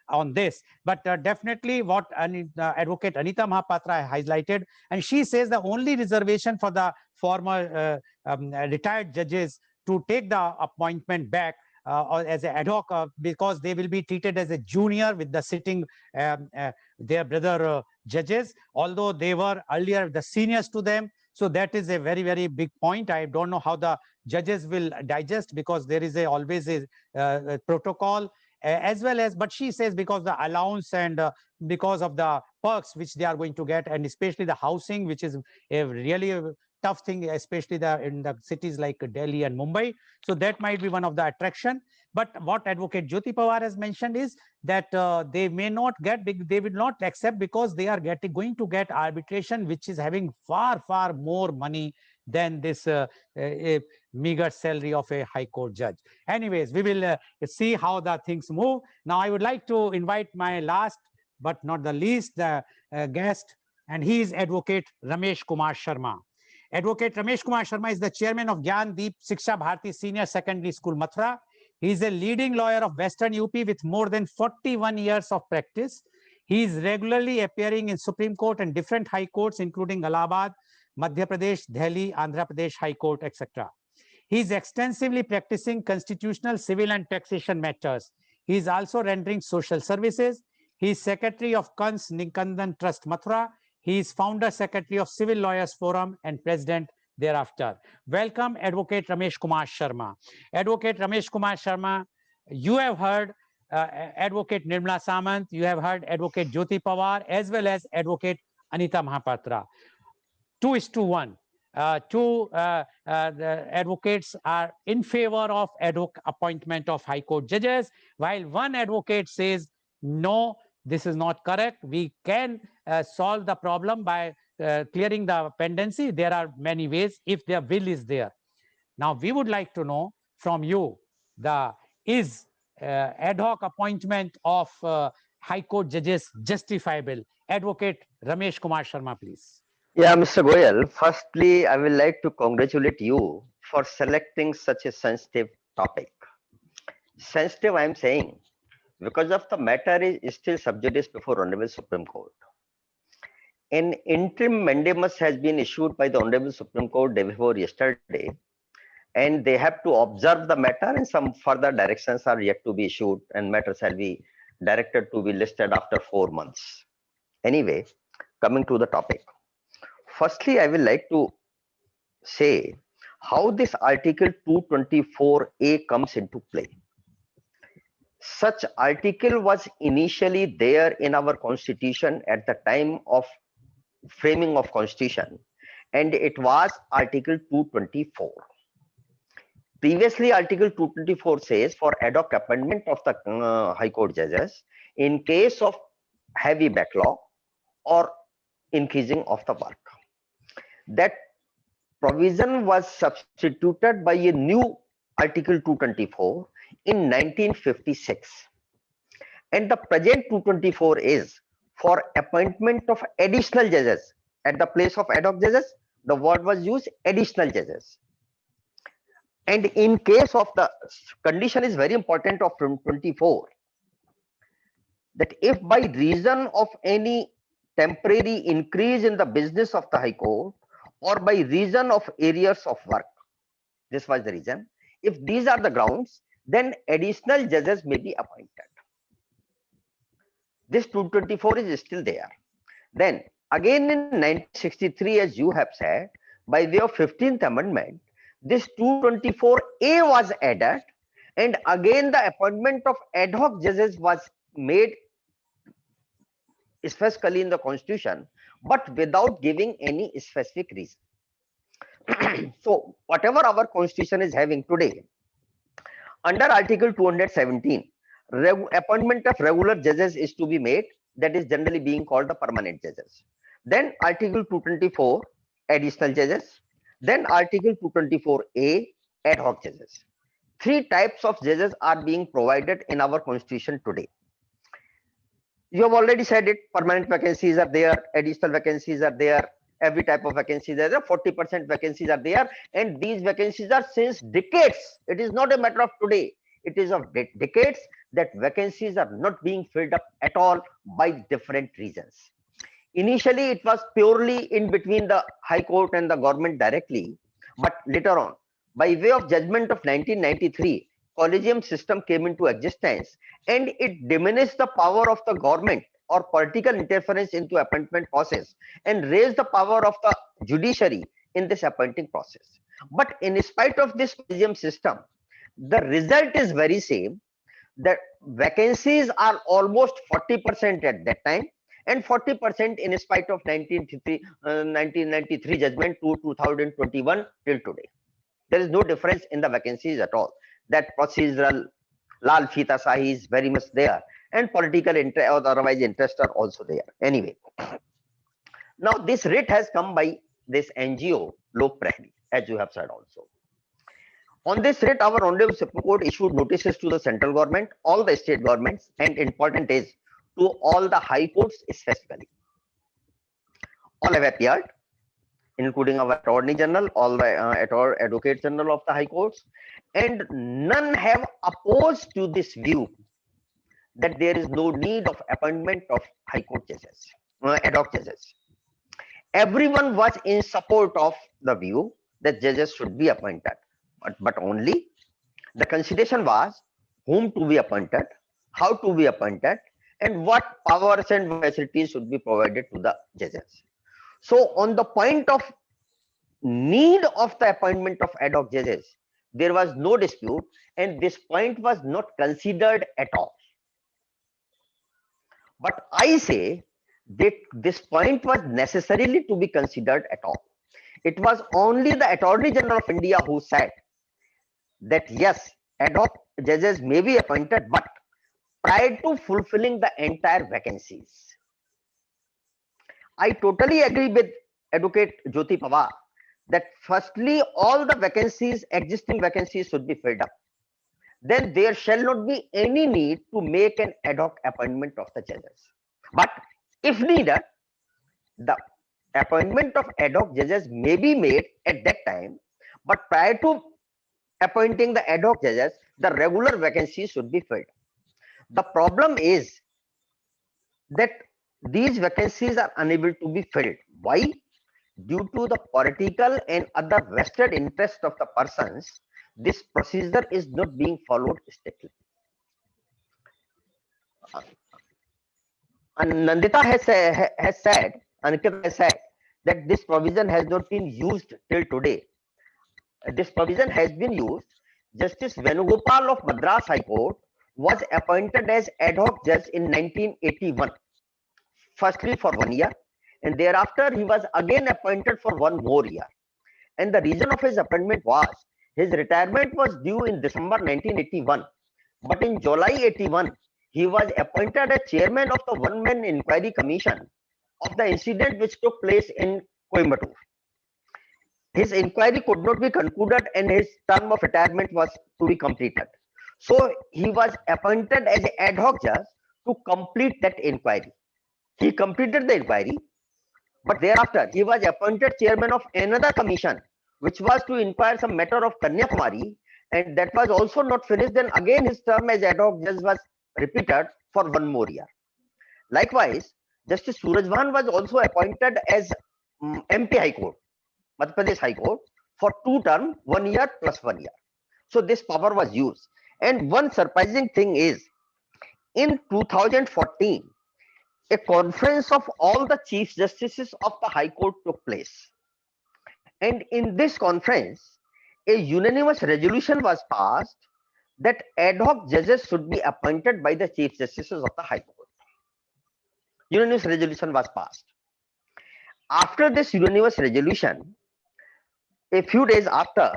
on this. But definitely what Advocate Anita Mahapatra highlighted, and she says the only reservation for the former retired judges to take the appointment back or as an ad hoc because they will be treated as a junior with the sitting their brother judges, although they were earlier the seniors to them. So that is a very, very big point. I don't know how the judges will digest, because there is always a protocol as well as, but she says because the allowance and because of the perks which they are going to get, and especially the housing, which is a really tough thing, especially in the cities like Delhi and Mumbai. So that might be one of the attraction. But what Advocate Jyoti Pawar has mentioned is that they may not get, they will not accept because they are going to get arbitration, which is having far, far more money than this meager salary of a High Court judge. Anyways, we will see how the things move. Now, I would like to invite my last but not the least guest, and he is Advocate Ramesh Kumar Sharma. Advocate Ramesh Kumar Sharma is the chairman of Gyan Deep Shiksha Bharati Senior Secondary School, Mathura. He is a leading lawyer of Western UP with more than 41 years of practice. He is regularly appearing in Supreme Court and different high courts, including Allahabad, Madhya Pradesh, Delhi, Andhra Pradesh High Court, etc. He is extensively practicing constitutional, civil, and taxation matters. He is also rendering social services. He is secretary of Kans Nikandan Trust, Mathura. He is founder secretary of Civil Lawyers Forum and president thereafter. Welcome, Advocate Ramesh Kumar Sharma. Advocate Ramesh Kumar Sharma, you have heard Advocate Nirmala Samant, you have heard Advocate Jyoti Pawar, as well as Advocate Anita Mahapatra. 2:1. The advocates are in favor of ad hoc appointment of High Court judges, while one advocate says, no, this is not correct. We can solve the problem by clearing the pendency. There are many ways if their will is there. Now, we would like to know from you, is ad hoc appointment of High Court judges justifiable? Advocate Ramesh Kumar Sharma, please. Yeah, Mr. Goyal, firstly, I would like to congratulate you for selecting such a sensitive topic. Sensitive, I am saying, because of the matter is still sub judice before Honorable Supreme Court. An interim mandamus has been issued by the Honorable Supreme Court day before yesterday, and they have to observe the matter, and some further directions are yet to be issued, and matter shall be directed to be listed after 4 months. Anyway, coming to the topic. Firstly, I will like to say how this Article 224A comes into play. Such article was initially there in our constitution at the time of framing of constitution, and it was Article 224. Previously, Article 224 says for ad hoc appointment of the High Court judges in case of heavy backlog or increasing of the work. That provision was substituted by a new Article 224 in 1956. And the present 224 is for appointment of additional judges. At the place of ad hoc judges, the word was used additional judges. And in case of the condition is very important of 24, that if by reason of any temporary increase in the business of the High Court or by reason of areas of work, this was the reason. If these are the grounds, then additional judges may be appointed. This 224 is still there. Then again in 1963, as you have said, by way of 15th Amendment, this 224A was added, and again the appointment of ad hoc judges was made specifically in the constitution, but without giving any specific reason. So whatever our constitution is having today, under Article 217, appointment of regular judges is to be made, that is generally being called the permanent judges. Then Article 224, additional judges. Then Article 224A, ad hoc judges. Three types of judges are being provided in our constitution today. You have already said it, permanent vacancies are there, additional vacancies are there, every type of vacancies are there, 40% vacancies are there, and these vacancies are since decades. It is not a matter of today, it is of decades that vacancies are not being filled up at all by different reasons. Initially, it was purely in between the High Court and the government directly, but later on, by way of judgment of 1993, collegium system came into existence, and it diminished the power of the government or political interference into appointment process and raised the power of the judiciary in this appointing process. But in spite of this collegium system, the result is very same, that vacancies are almost 40% at that time and 40% in spite of 1993 judgment to 2021 till today. There is no difference in the vacancies at all. That procedural lal fita sahi is very much there, and political interest or otherwise interest are also there. Anyway, now this writ has come by this NGO Lok Prahari, as you have said also. On this writ, our Honorable Supreme Court issued notices to the central government, all the state governments, and important is to all the high courts specifically. All have appeared, including our Attorney General, all the Advocate General of the High Courts, and none have opposed to this view that there is no need of appointment of High Court judges, ad hoc judges. Everyone was in support of the view that judges should be appointed, but only the consideration was whom to be appointed, how to be appointed, and what powers and facilities should be provided to the judges. So on the point of need of the appointment of ad hoc judges, there was no dispute, and this point was not considered at all. But I say that this point was necessarily to be considered at all. It was only the Attorney General of India who said that yes, ad hoc judges may be appointed, but prior to fulfilling the entire vacancies. I totally agree with Advocate Jyoti Pawar that firstly all the vacancies, existing vacancies should be filled up. then there shall not be any need to make an ad hoc appointment of the judges. But if needed, the appointment of ad hoc judges may be made at that time, but prior to appointing the ad hoc judges, the regular vacancies should be filled. The problem is that these vacancies are unable to be filled. Why? Due to the political and other vested interest of the persons, this procedure is not being followed strictly. And Nandita has said, Ankita has said that this provision has not been used till today. This provision has been used. Justice Venugopal of Madras High Court was appointed as ad hoc judge in 1981, firstly for 1 year, and thereafter he was again appointed for 1 more year. And the reason of his appointment was his retirement was due in December 1981, but in July 81, he was appointed as chairman of the one-man inquiry commission of the incident which took place in Coimbatore. His inquiry could not be concluded and his term of retirement was to be completed. So he was appointed as an ad hoc judge to complete that inquiry. He completed the inquiry, but thereafter he was appointed chairman of another commission which was to inquire some matter of Kanyakumari, and that was also not finished. Then again his term as ad hoc judge was repeated for 1 more year. Likewise, Justice Surajvan was also appointed as MP High Court, Madhya Pradesh High Court, for 2 terms, 1 year plus 1 year. So this power was used. And one surprising thing is, in 2014, a conference of all the chief justices of the High Court took place. And in this conference, a unanimous resolution was passed that ad hoc judges should be appointed by the chief justices of the High Court. Unanimous resolution was passed. After this unanimous resolution, a few days after,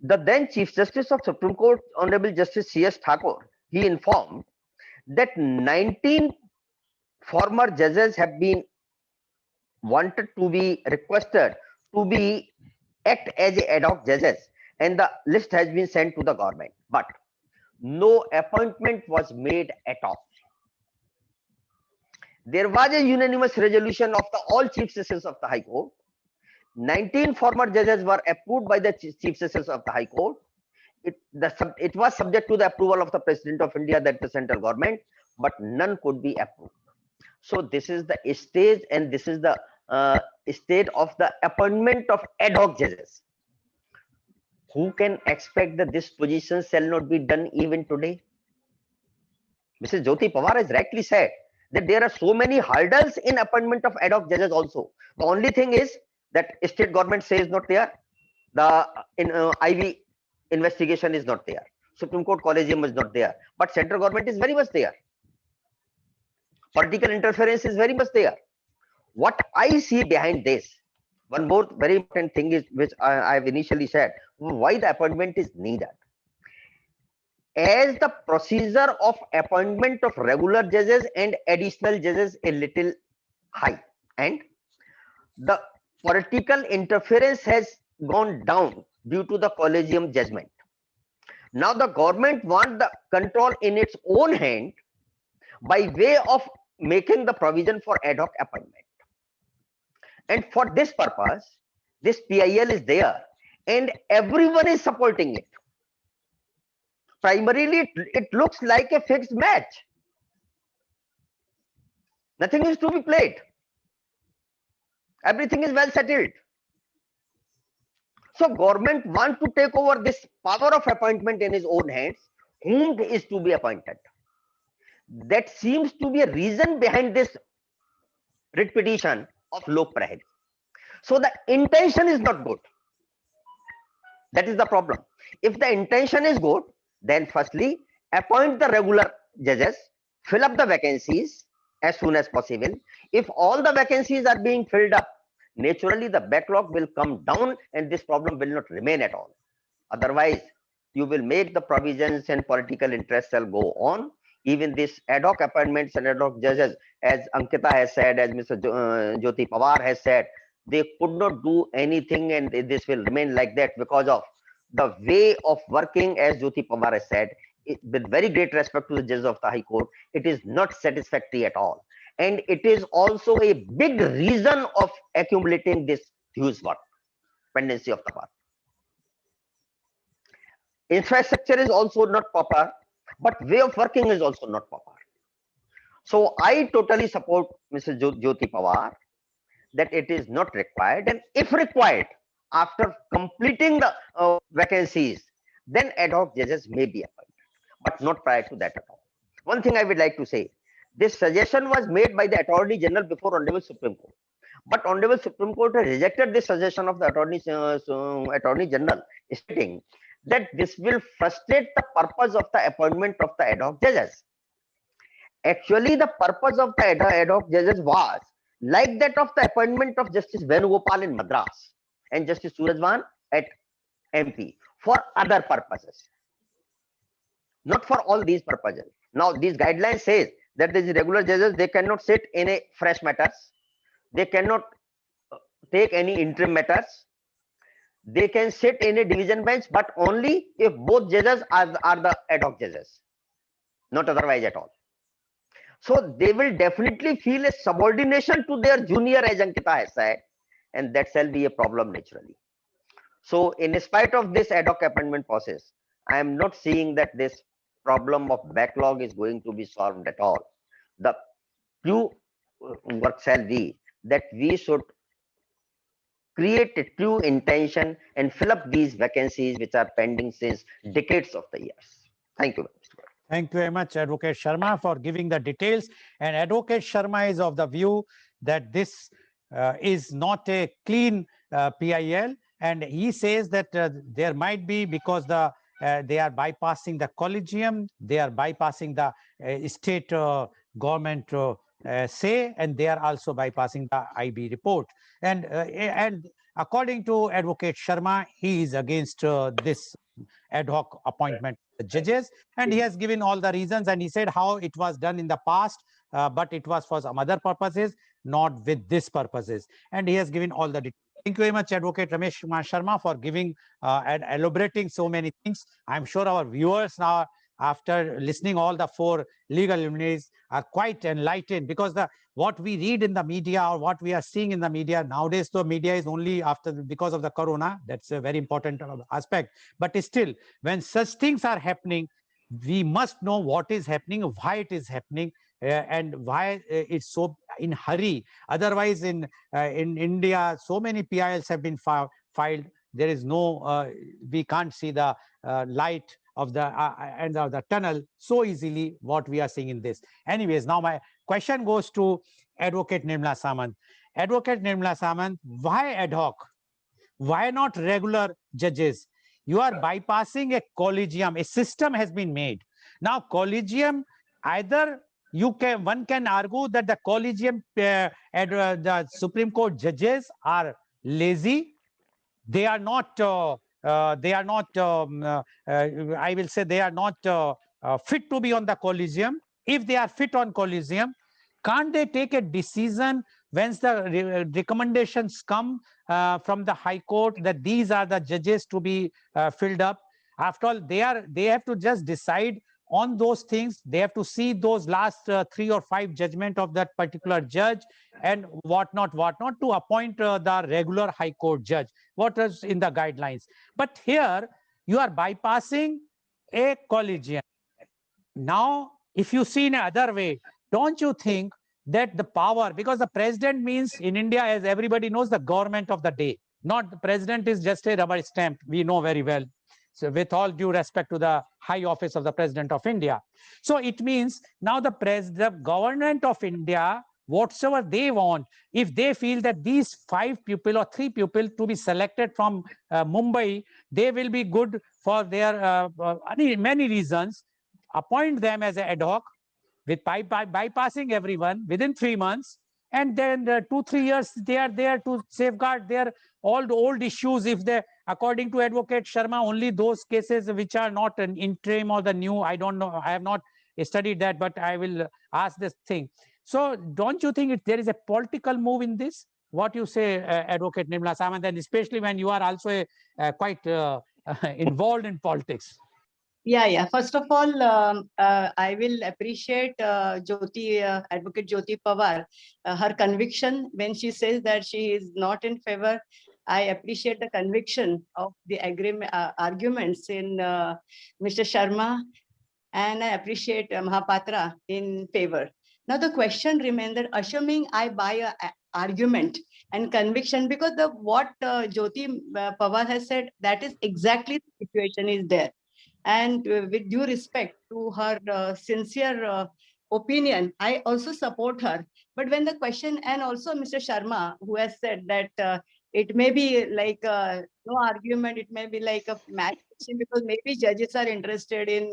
the then Chief Justice of Supreme Court, Honorable Justice C.S. Thakur, he informed that 19 former judges have been wanted to be requested to be act as ad hoc judges, and the list has been sent to the government, but no appointment was made at all. There was a unanimous resolution of the all chief justices of the High Court. 19 former judges were approved by the chief justices of the High Court. It was subject to the approval of the President of India, that the central government, but none could be approved. So this is the stage, and this is the state of the appointment of ad hoc judges. Who can expect that this position shall not be done even today? Mrs. Jyoti Pawar has rightly said that there are so many hurdles in appointment of ad hoc judges also. The only thing is that state government says not there, the IV investigation is not there, Supreme Court Collegium is not there, but central government is very much there. Political interference is very much there. What I see behind this, one more very important thing is, which I have initially said, why the appointment is needed. As the procedure of appointment of regular judges and additional judges a little high, and the political interference has gone down due to the collegium judgment. Now the government wants the control in its own hand by way of making the provision for ad hoc appointment. And for this purpose, this PIL is there and everyone is supporting it. Primarily, it looks like a fixed match. Nothing is to be played. Everything is well settled. So government wants to take over this power of appointment in his own hands. Whom is to be appointed? That seems to be a reason behind this writ petition of Lok Prahari. So the intention is not good. That is the problem. If the intention is good, then firstly, appoint the regular judges, fill up the vacancies as soon as possible. If all the vacancies are being filled up, naturally the backlog will come down and this problem will not remain at all. Otherwise, you will make the provisions and political interests shall go on. Even this ad hoc appointments and ad hoc judges, as Ankita has said, as Mr. Jyoti Pawar has said, they could not do anything and this will remain like that because of the way of working, as Jyoti Pawar has said, with very great respect to the judges of the High Court, it is not satisfactory at all. And it is also a big reason of accumulating this huge work, pendency of the work. Infrastructure is also not proper, but way of working is also not proper. So I totally support Mr. Jyoti Pawar that it is not required, and if required, after completing the vacancies, then ad hoc judges may be appointed, but not prior to that at all. One thing I would like to say, this suggestion was made by the Attorney General before Honorable Supreme Court, but Honorable Supreme Court has rejected this suggestion of the Attorney General, stating that this will frustrate the purpose of the appointment of the ad hoc judges. Actually, the purpose of the ad hoc judges was like that of the appointment of Justice Venugopal in Madras and Justice Surajvan at MP, for other purposes, not for all these purposes. Now, these guidelines says that these regular judges, they cannot sit in a fresh matters, they cannot take any interim matters, they can sit in a division bench, but only if both judges are the ad hoc judges, not otherwise at all. So they will definitely feel a subordination to their junior, as Ankita has said, and that shall be a problem naturally. So in spite of this ad hoc appointment process, I am not seeing that this problem of backlog is going to be solved at all. The true work shall be that we should create a true intention and fill up these vacancies which are pending since decades of the years. Thank you, Mr. Gaur. Thank you very much, Advocate Sharma, for giving the details. And Advocate Sharma is of the view that this is not a clean PIL. And he says that there might be, because they are bypassing the collegium, they are bypassing the state government say, and they are also bypassing the IB report. And according to Advocate Sharma, he is against this ad hoc appointment of judges, and he has given all the reasons, and he said how it was done in the past, but it was for some other purposes, not with this purposes, and he has given all the details. Thank you very much, Advocate Ramesh Kumar Sharma, for giving and elaborating so many things. I'm sure our viewers now, after listening all the four legal luminaries, are quite enlightened, because what we read in the media or what we are seeing in the media nowadays, the media is only because of the corona. That's a very important aspect. But still, when such things are happening, we must know what is happening, why it is happening, and why it's so in hurry. Otherwise, in India, so many PILs have been filed. There is no, we can't see the light of the end of the tunnel so easily, what we are seeing in this. Anyways, now my question goes to Advocate Nirmala Samant. Advocate Nirmala Samant, why ad hoc? Why not regular judges? You are bypassing a collegium. A system has been made. Now, collegium, either one can argue that the collegium, the Supreme Court judges are lazy. They are not. I will say they are not fit to be on the collegium. If they are fit on collegium, can't they take a decision once the recommendations come from the High Court that these are the judges to be filled up? After all, they have to just decide on those things. They have to see those last 3 or 5 judgment of that particular judge and whatnot to appoint the regular High Court judge. What is in the guidelines? But here you are bypassing a collegium. Now, if you see in another way, don't you think that the power, because the president means in India, as everybody knows, the government of the day. Not the president is just a rubber stamp. We know very well. So with all due respect to the high office of the President of India. So it means now the government of India, whatsoever they want, if they feel that these 5 people or 3 people to be selected from Mumbai, they will be good for their many reasons, appoint them as an ad hoc with bypassing everyone within 3 months. And then 2-3 years, they are there to safeguard their all the old issues. If they, according to Advocate Sharma, only those cases which are not an interim or the new, I don't know, I have not studied that, but I will ask this thing. So don't you think there is a political move in this? What you say, Advocate Nirmala Samant, and especially when you are also quite involved in politics? Yeah. First of all, I will appreciate Jyoti, Advocate Jyoti Pawar, her conviction when she says that she is not in favor. I appreciate the conviction of the agreement, arguments in Mr. Sharma, and I appreciate Mahapatra in favor. Now the question remains that assuming I buy a argument and conviction, because the what Jyoti Pawar has said, that is exactly the situation is there. And with due respect to her sincere opinion, I also support her. But when the question, and also Mr. Sharma, who has said that it may be like no argument, it may be like a match fixing, because maybe judges are interested in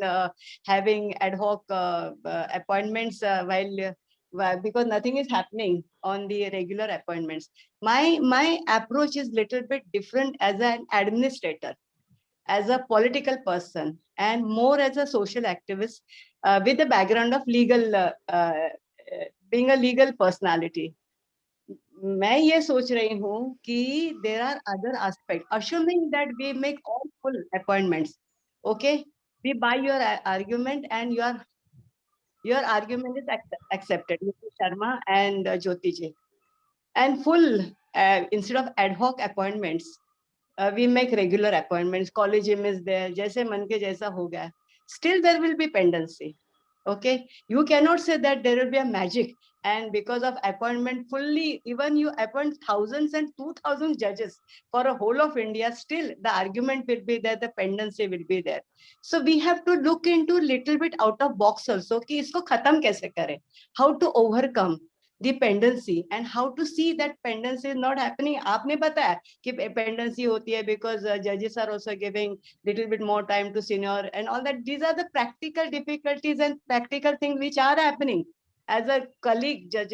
having ad hoc appointments while because nothing is happening on the regular appointments. My approach is little bit different as an administrator, as a political person, and more as a social activist with a background of legal, being a legal personality. मैं ये सोच रही हूँ कि there are other aspects. Assuming that we make all full appointments, okay, we buy your argument and your argument is accepted, Mr. Sharma and Jyoti ji, and full instead of ad hoc appointments. We make regular appointments, collegium is there, jaise man ke jaisa ho gaya. Still there will be pendency. Okay, you cannot say that there will be a magic, and because of appointment fully, even you appoint thousands and 2,000 judges for a whole of India, still the argument will be there, the pendency will be there. So we have to look into little bit out of box also, कि इसको खत्म कैसे करें, how to overcome the pendency and how to see that pendency is not happening. आपने बताया कि pendency होती है because judges are also giving little bit more time to senior and all that. These are the practical difficulties and practical things which are happening. As a colleague, judge,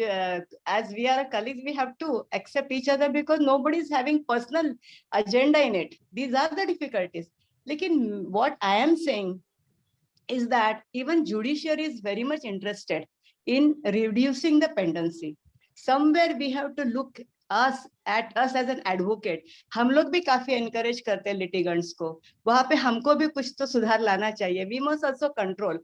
as we are a colleagues, we have to accept each other because nobody is having personal agenda in it. These are the difficulties. Lekin what I am saying is that even judiciary is very much interested in reducing the pendency. Somewhere we have to look us as an advocate. हम लोग भी काफी encourage करते हैं litigants को. वहाँ पे हमको भी कुछ तो सुधार लाना चाहिए. We must also control.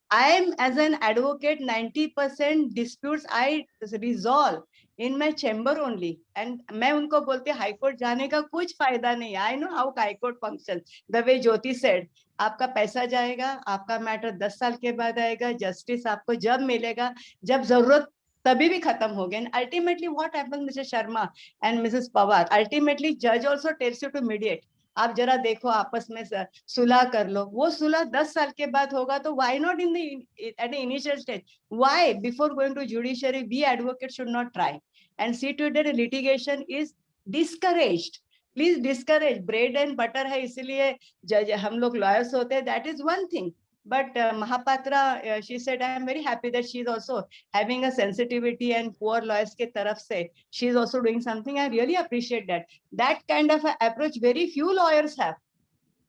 I am as an advocate, 90% disputes I resolve in my chamber only. And मैं उनको बोलती हाई कोर्ट जाने का कुछ फायदा नहीं. I know how high court functions. The way Jyoti said, आपका पैसा जाएगा, आपका मैटर 10 साल के बाद आएगा, जस्टिस आपको जब मिलेगा, जब जरूरत तभी भी खत्म हो गया. And ultimately what happens, Mr. Sharma and Mrs. Pawar, ultimately judge also tells you to mediate. आप जरा देखो आपस में सुलह कर लो. वो सुलह 10 साल के बाद होगा तो why not in the at the initial stage? Why before going to judiciary we advocates should not try and see to it that litigation is discouraged. Please discourage. Bread and butter है इसलिए जज हम लोग lawyers होते हैं. That is one thing. But Mahapatra, she said, I am very happy that she is also having a sensitivity and poor lawyers ke taraf se. She is also doing something. I really appreciate that. That kind of an approach very few lawyers have.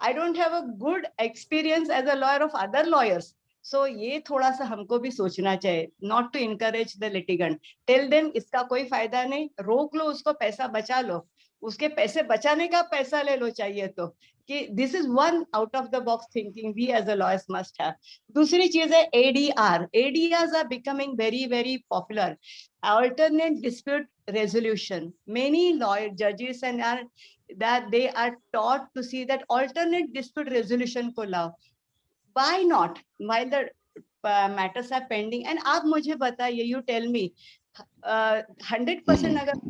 I don't have a good experience as a lawyer of other lawyers. So ये थोड़ा सा हमको भी सोचना चाहिए. Not to encourage the litigant. Tell them इसका कोई फायदा नहीं. रोक लो उसको, पैसा बचा लो. उसके पैसे बचाने का पैसा ले लो चाहिए तो. कि this is one out of the box thinking we as a lawyers must have. दूसरी चीज है ADR. ADRs are becoming very very popular. Alternate dispute resolution. Many lawyer judges and are that they are taught to see that alternate dispute resolution को लाओ. Why not? While the matters are pending, and आप मुझे बताइए, you tell me, 100% अगर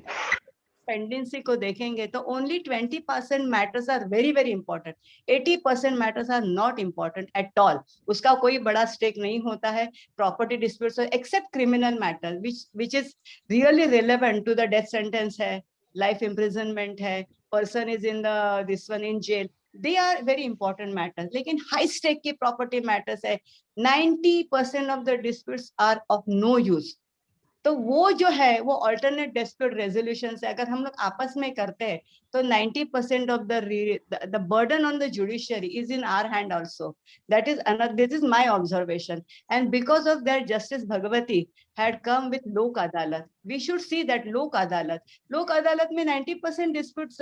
pendency को देखेंगे तो only 20% matters are very very important. 80% matters are not important at all. उसका कोई बड़ा stake नहीं होता है. Property disputes except criminal matters which is really relevant to the death sentence है, life imprisonment है, person is in the this one in jail. They are very important matters. लेकिन high stake की property matters है. 90% of the disputes are of no use. तो वो जो है वो alternate dispute resolution से अगर हम लोग आपस में करते हैं तो 90% of the burden on the judiciary is in our hand also. That is another. This is my observation. And because of that, Justice Bhagwati had come with Lok Adalat. we should see that Lok Adalat में 90% disputes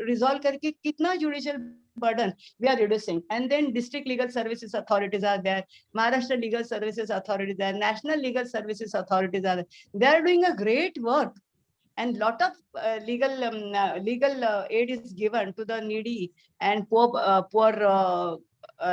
resolve करके कितना judicial burden we are reducing. And then district legal services authorities are there, Maharashtra legal services authorities there, national legal services authorities are there. They are doing a great work, and lot of legal aid is given to the needy and poor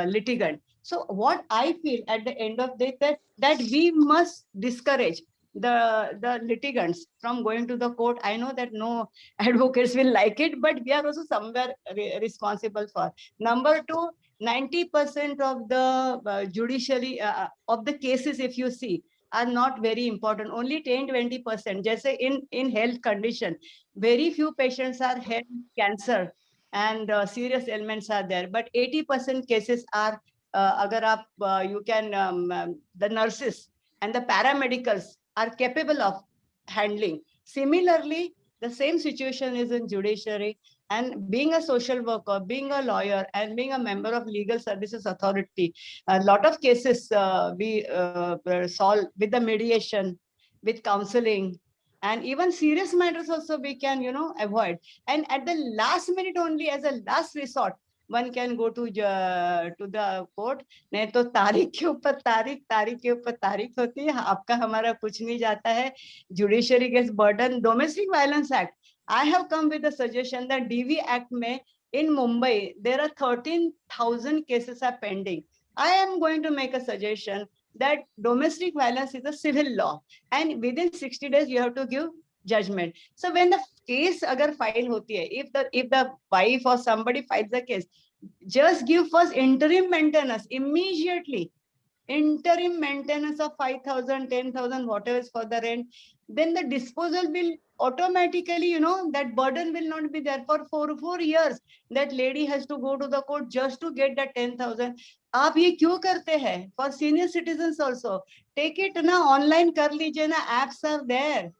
litigant. So what I feel at the end of the day, that we must discourage the litigants from going to the court. I know that no advocates will like it, but we are also somewhere responsible for. Number two, 90% of the judiciary of the cases, if you see, are not very important. Only 10-20%. Just say in health condition, very few patients are head cancer and serious ailments are there. But 80% cases are agar aap, you can the nurses and the paramedicals are capable of handling. Similarly, the same situation is in judiciary. And being a social worker, being a lawyer, and being a member of legal services authority, a lot of cases we solve with the mediation, with counseling, and even serious matters also we can, avoid. And at the last minute only, as a last resort, one can go to the court. नहीं तो तारीख के ऊपर तारीख होती है, आपका हमारा कुछ नहीं जाता है. Judiciary gets burden. Domestic Violence Act, I have come with a suggestion that DV Act में in Mumbai there are 13,000 cases are pending. I am going to make a suggestion that domestic violence is a civil law, and within 60 days you have to give judgment. So when the case agar file hoti hai, if the wife or somebody files the case, just give first interim maintenance immediately. Interim maintenance of 5,000, 10,000, whatever is for the rent. Then the disposal will automatically, that burden will not be there for 4 years. That lady has to go to the court just to get that 10,000. आप ये क्यों करते हैं? For senior citizens also, take it ना, online कर लीजिए ना, apps are there.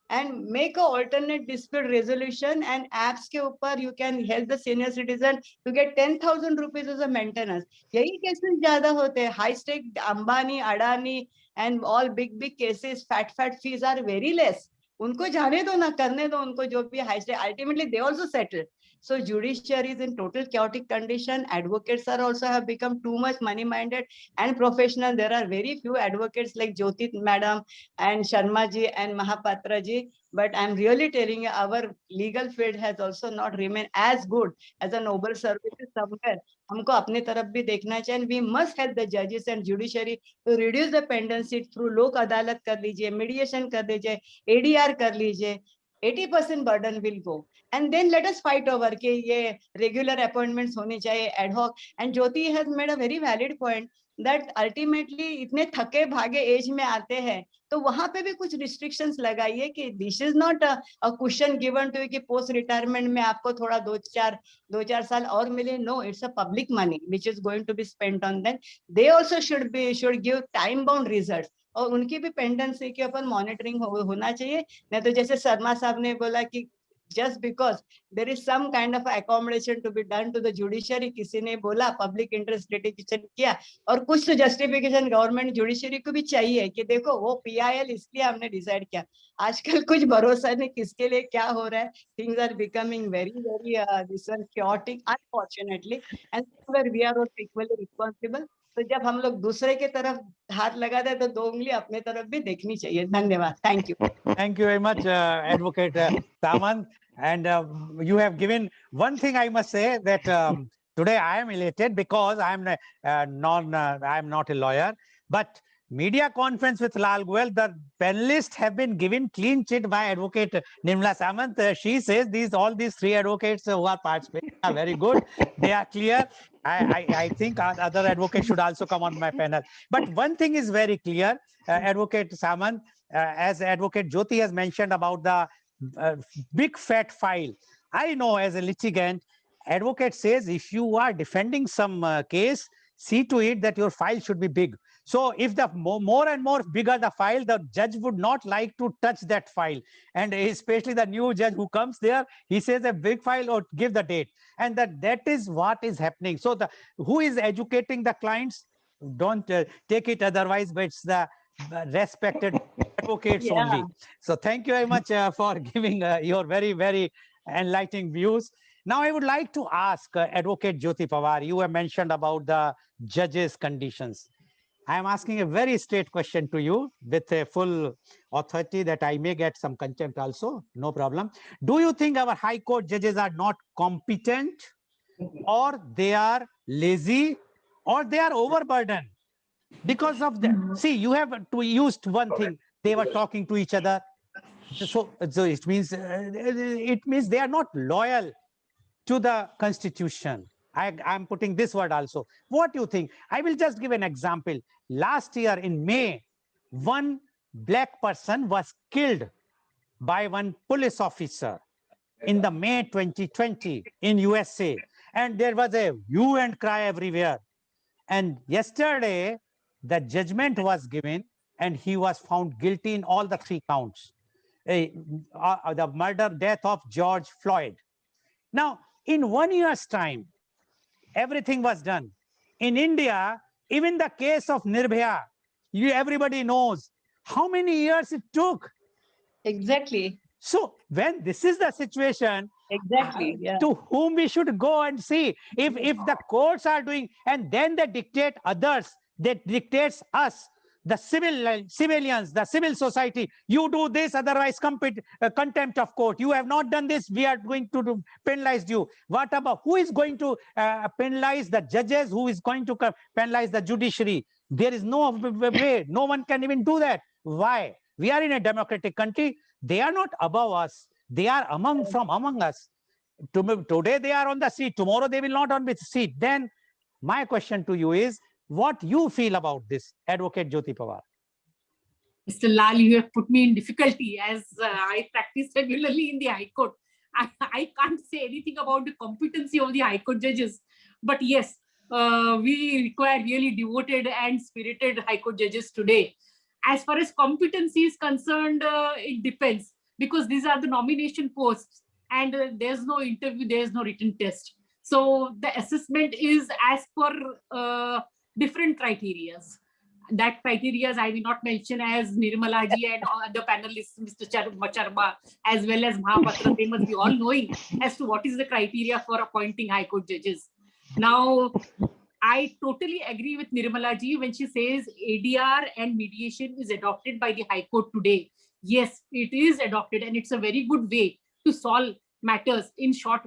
And make a alternate dispute resolution, and apps के ऊपर you can help the senior citizen to get 10,000 rupees as a maintenance. यही cases ज़्यादा होते हैं. High stake, Ambani, Adani, and all big cases, fat fees are very less. उनको जाने दो ना, करने दो उनको जो भी high stake. Ultimately, they also settle. So judiciary is in total chaotic condition. Advocates are also have become too much money-minded and professional. There are very few advocates like Jyoti Madam and Sharma ji and Mahapatra ji. But I'm really telling you, our legal field has also not remained as good as a noble service somewhere. हमको अपने तरफ भी देखना चाहिए, and we must help the judges and judiciary to reduce the pendency through लोक अदालत कर लीजिए, mediation कर लीजिए, ADR कर लीजिए. 80% burden will go, and then let us fight over कि ये regular appointments होनी चाहिए, ad hoc. And Jyoti has made a very valid point that ultimately इतने थके भागे एज में आते हैं, तो वहां पे भी कुछ restrictions लगाइए कि this is not a cushion given to you कि post retirement में आपको थोड़ा 2-4 साल और मिले. No, it's a public money which is going to be spent on them. They also should give time bound results. और उनकी भी पेंडेंसी के ऊपर मॉनिटरिंग होना चाहिए. नहीं तो जैसे शर्मा साहब ने बोला कि just because there is some kind of accommodation to be done to the judiciary, किसी ने बोला public interest litigation किया, और कुछ तो justification गवर्नमेंट जुडिशरी को भी चाहिए कि देखो वो PIL इसलिए हमने डिसाइड किया. आजकल कुछ भरोसा नहीं किसके लिए क्या हो रहा है. Things are becoming very this one chaotic, unfortunately, and where we are also equally responsible. तो जब हम लोग दूसरे के तरफ हाथ लगाते हैं तो 2 उंगली अपने तरफ भी देखनी चाहिए. धन्यवाद. Thank you. Thank you very much, Advocate Samant. And you have given one thing. I must say that today I am elated because I am not a lawyer, but media conference with Lal Goel, the panelists have been given clean chit by Advocate Nirmala Samant. She says all these 3 advocates who are participating are very good. They are clear. I think other advocates should also come on my panel. But one thing is very clear, Advocate Samant, as Advocate Jyoti has mentioned about the big fat file. I know as a litigant, advocate says if you are defending some case, see to it that your file should be big. So if the more and more bigger the file, the judge would not like to touch that file. And especially the new judge who comes there, he says a big file or give the date. And that is what is happening. So who is educating the clients? Don't take it otherwise, but it's the respected advocates Yeah. only. So thank you very much for giving your very, very enlightening views. Now I would like to ask Advocate Jyoti Pawar, you have mentioned about the judges' conditions. I am asking a very straight question to you with a full authority that I may get some contempt also, no problem. Do you think our High Court judges are not competent, or they are lazy, or they are overburdened? Because of the, see, you have to used one thing, they were talking to each other. So it means they are not loyal to the constitution. I'm putting this word also. What do you think? I will just give an example. Last year in May, one black person was killed by one police officer in the May 2020 in USA. And there was a hue and cry everywhere. And yesterday, the judgment was given and he was found guilty in all the 3 counts. The murder, death of George Floyd. Now, in 1 year's time, everything was done. In India, even the case of Nirbhaya, everybody knows how many years it took. Exactly. So when this is the situation, Exactly. Yeah. to whom we should go and see if the courts are doing, and then they dictate others, that dictates us, the civilians, the civil society. You do this, otherwise contempt of court. You have not done this, we are going to penalize you. What about who is going to penalize the judges? Who is going to penalize the judiciary? There is no way. No one can even do that. Why? We are in a democratic country. They are not above us. They are among us. Today they are on the seat. Tomorrow they will not on the seat. Then my question to you is, what you feel about this, Advocate Jyoti Pawar? Mr. Lal, you have put me in difficulty as I practice regularly in the High Court. I can't say anything about the competency of the High Court judges. But yes, we require really devoted and spirited High Court judges today. As far as competency is concerned, it depends, because these are the nomination posts and there's no interview, there's no written test. So the assessment is as per different criterias. That criterias I will not mention, as Nirmala ji and other panelists, Mr. Sharma, as well as Mahapatra, they must be all knowing as to what is the criteria for appointing High Court judges. Now, I totally agree with Nirmala ji when she says ADR and mediation is adopted by the High Court today. Yes, it is adopted, and it's a very good way to solve matters in short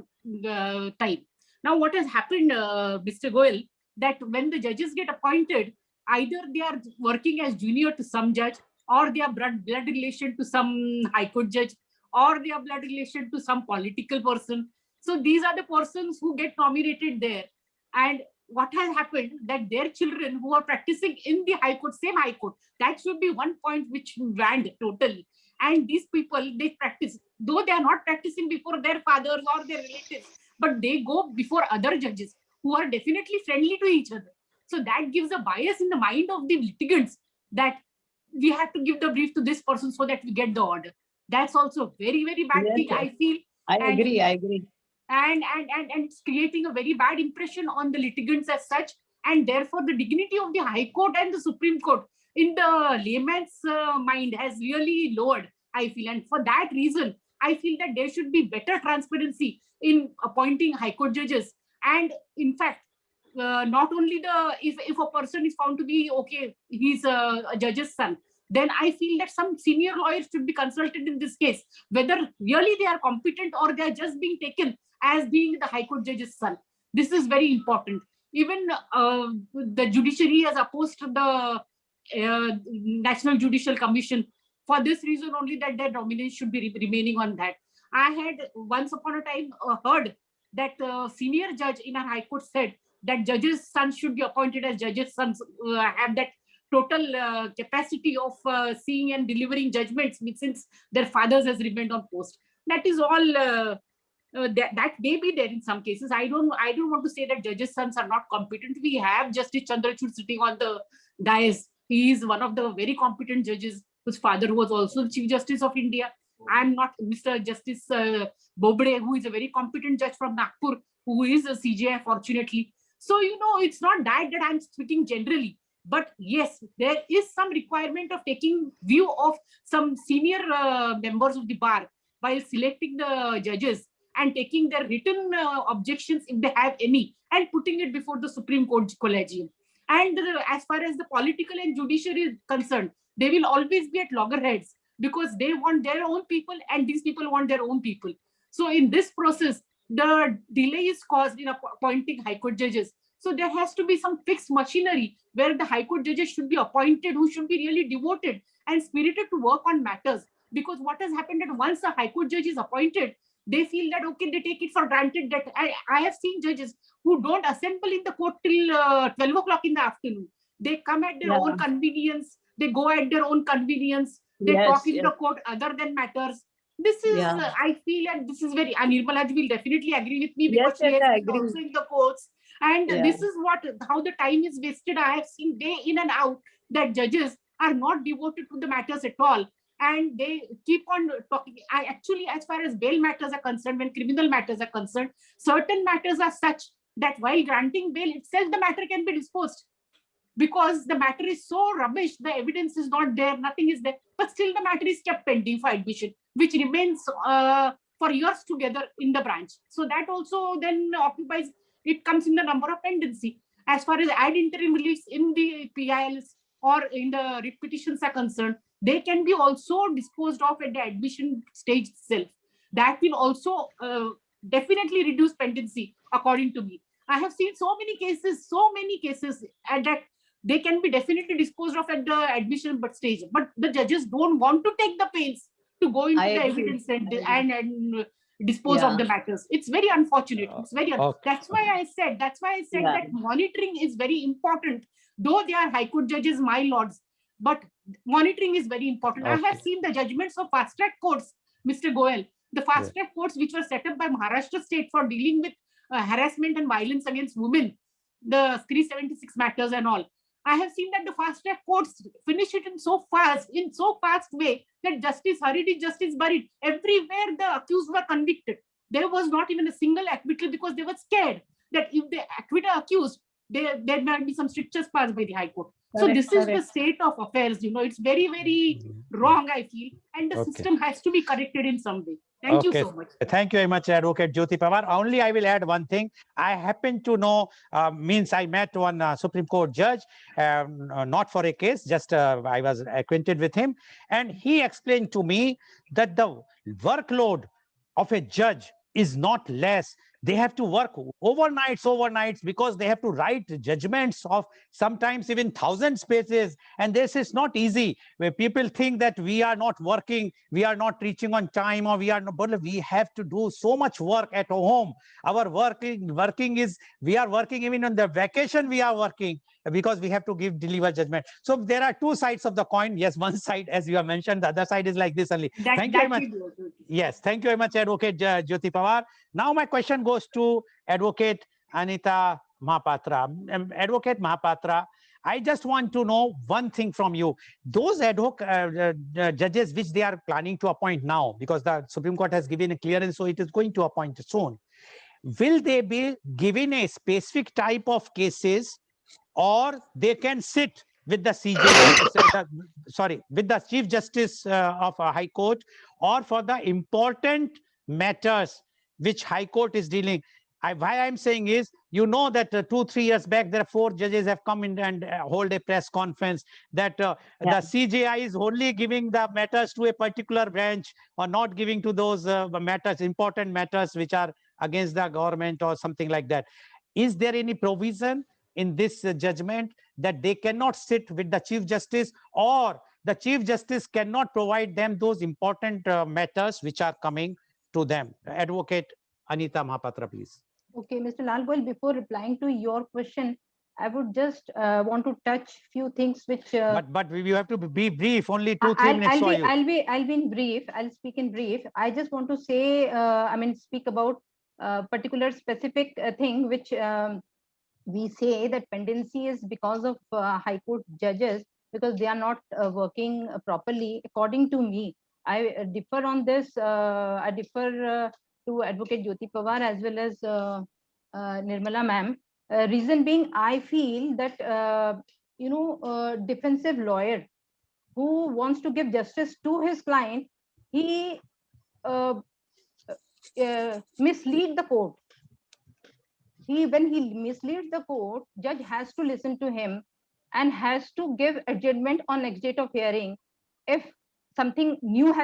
time. Now, what has happened, Mr. Goel, that when the judges get appointed, either they are working as junior to some judge, or they are blood relation to some High Court judge, or they are blood relation to some political person. So these are the persons who get nominated there. And what has happened, that their children who are practicing in the High Court, same High Court, that should be one point which banned totally. And these people, they practice, though they are not practicing before their fathers or their relatives, but they go before other judges who are definitely friendly to each other. So that gives a bias in the mind of the litigants that we have to give the brief to this person so that we get the order. That's also very, very bad thing, I feel. I agree. And it's creating a very bad impression on the litigants as such, and therefore the dignity of the High Court and the Supreme Court in the layman's mind has really lowered, I feel. And for that reason, I feel that there should be better transparency in appointing High Court judges. And in fact, not only if a person is found to be okay, he's a judge's son, then I feel that some senior lawyers should be consulted in this case, whether really they are competent or they are just being taken as being the High Court judge's son. This is very important. Even the judiciary has opposed the National Judicial Commission for this reason only, that their dominance should be remaining on that. I had once upon a time heard that senior judge in our High Court said that judges' sons should be appointed as judges' sons, have that total capacity of seeing and delivering judgments since their fathers has remained on post. That is all. That may be there in some cases. I don't want to say that judges' sons are not competent. We have Justice Chandrachud sitting on the dais. He is one of the very competent judges whose father was also the Chief Justice of India. I'm not Mr. Justice Bobde, who is a very competent judge from Nagpur, who is a CJI, fortunately. So, it's not that I'm speaking generally. But yes, there is some requirement of taking view of some senior members of the bar while selecting the judges and taking their written objections if they have any and putting it before the Supreme Court Collegium. And as far as the political and judiciary is concerned, they will always be at loggerheads because they want their own people and these people want their own people. So in this process, the delay is caused in appointing High Court judges. So there has to be some fixed machinery where the High Court judges should be appointed, who should be really devoted and spirited to work on matters. Because what has happened that once a High Court judge is appointed, they feel that, okay, they take it for granted that I have seen judges who don't assemble in the court till 12 o'clock in the afternoon. They come at their own convenience. They go at their own convenience. They talk in the court other than matters. This is, I feel, and this is very, Nirmala will definitely agree with me because she has been also in the courts. And this is how the time is wasted. I have seen day in and out that judges are not devoted to the matters at all. And they keep on talking. I actually, as far as bail matters are concerned, when criminal matters are concerned, certain matters are such that while granting bail itself, the matter can be disposed. Because the matter is so rubbish, the evidence is not there, nothing is there, but still the matter is kept pending for admission, which remains for years together in the branch. So that also then occupies, it comes in the number of pendency. As far as ad interim reliefs in the PILs or in the writ petitions are concerned, they can be also disposed of at the admission stage itself. That will also definitely reduce pendency, according to me. I have seen so many cases at that they can be definitely disposed of at the admission stage, but the judges don't want to take the pains to go into the evidence and dispose of the matters. It's very unfortunate. It's very that's why I said that monitoring is very important. Though they are High Court judges, my lords, but monitoring is very important. I have seen the judgments of fast track courts, Mr. Goel, the fast track courts which were set up by Maharashtra state for dealing with harassment and violence against women, the 376 matters and all. I have seen that the fast track courts finish it in so fast way that justice hurried is justice buried. Everywhere the accused were convicted. There was not even a single acquittal because they were scared that if they acquit the accused, there might be some strictures passed by the High Court. So this is the state of affairs. It's very, very wrong, I feel, and the system has to be corrected in some way. Thank you so much. Thank you very much, Advocate Jyoti Pawar. Only I will add one thing. I happen to know, I met one Supreme Court judge, not for a case, just I was acquainted with him. And he explained to me that the workload of a judge is not less. They have to work overnights, because they have to write judgments of sometimes even 1,000 pages. And this is not easy. Where people think that we are not working, we are not reaching on time, or we have to do so much work at home. Our working is, we are working even on the vacation, we are working because we have to deliver judgment. So there are two sides of the coin. Yes, one side, as you have mentioned, the other side is like this only. Thank you very much. Yes, thank you very much, Advocate Jyoti Pawar. Now my question goes to Advocate Anita Mahapatra. Advocate Mahapatra, I just want to know one thing from you. Those ad hoc judges which they are planning to appoint now, because the Supreme Court has given a clearance, so it is going to appoint soon. Will they be given a specific type of cases, or they can sit with the CJ, with the Chief Justice of a High Court, or for the important matters which High Court is dealing? Why I'm saying is, that 2-3 years back, there are 4 judges have come in and hold a press conference that the CJI is only giving the matters to a particular branch, or not giving to those important matters which are against the government or something like that. Is there any provision in this judgment that they cannot sit with the Chief Justice, or the Chief Justice cannot provide them those important matters which are coming to them? Advocate Anita Mahapatra, please. Okay, Mr. Lal Goel, before replying to your question, I would just want to touch few things which. But you have to be brief. Only 2-3 minutes for you. I'll be in brief. I'll speak in brief. I just want to say, speak about particular specific thing which we say that pendency is because of High Court judges, because they are not working properly. According to me, I differ on this. I differ to Advocate Jyoti Pawar as well as Nirmala ma'am. Reason being, I feel that defensive lawyer who wants to give justice to his client, he mislead the court. When he misleads the court, judge has to listen to him and has to give adjournment on next date of hearing if something new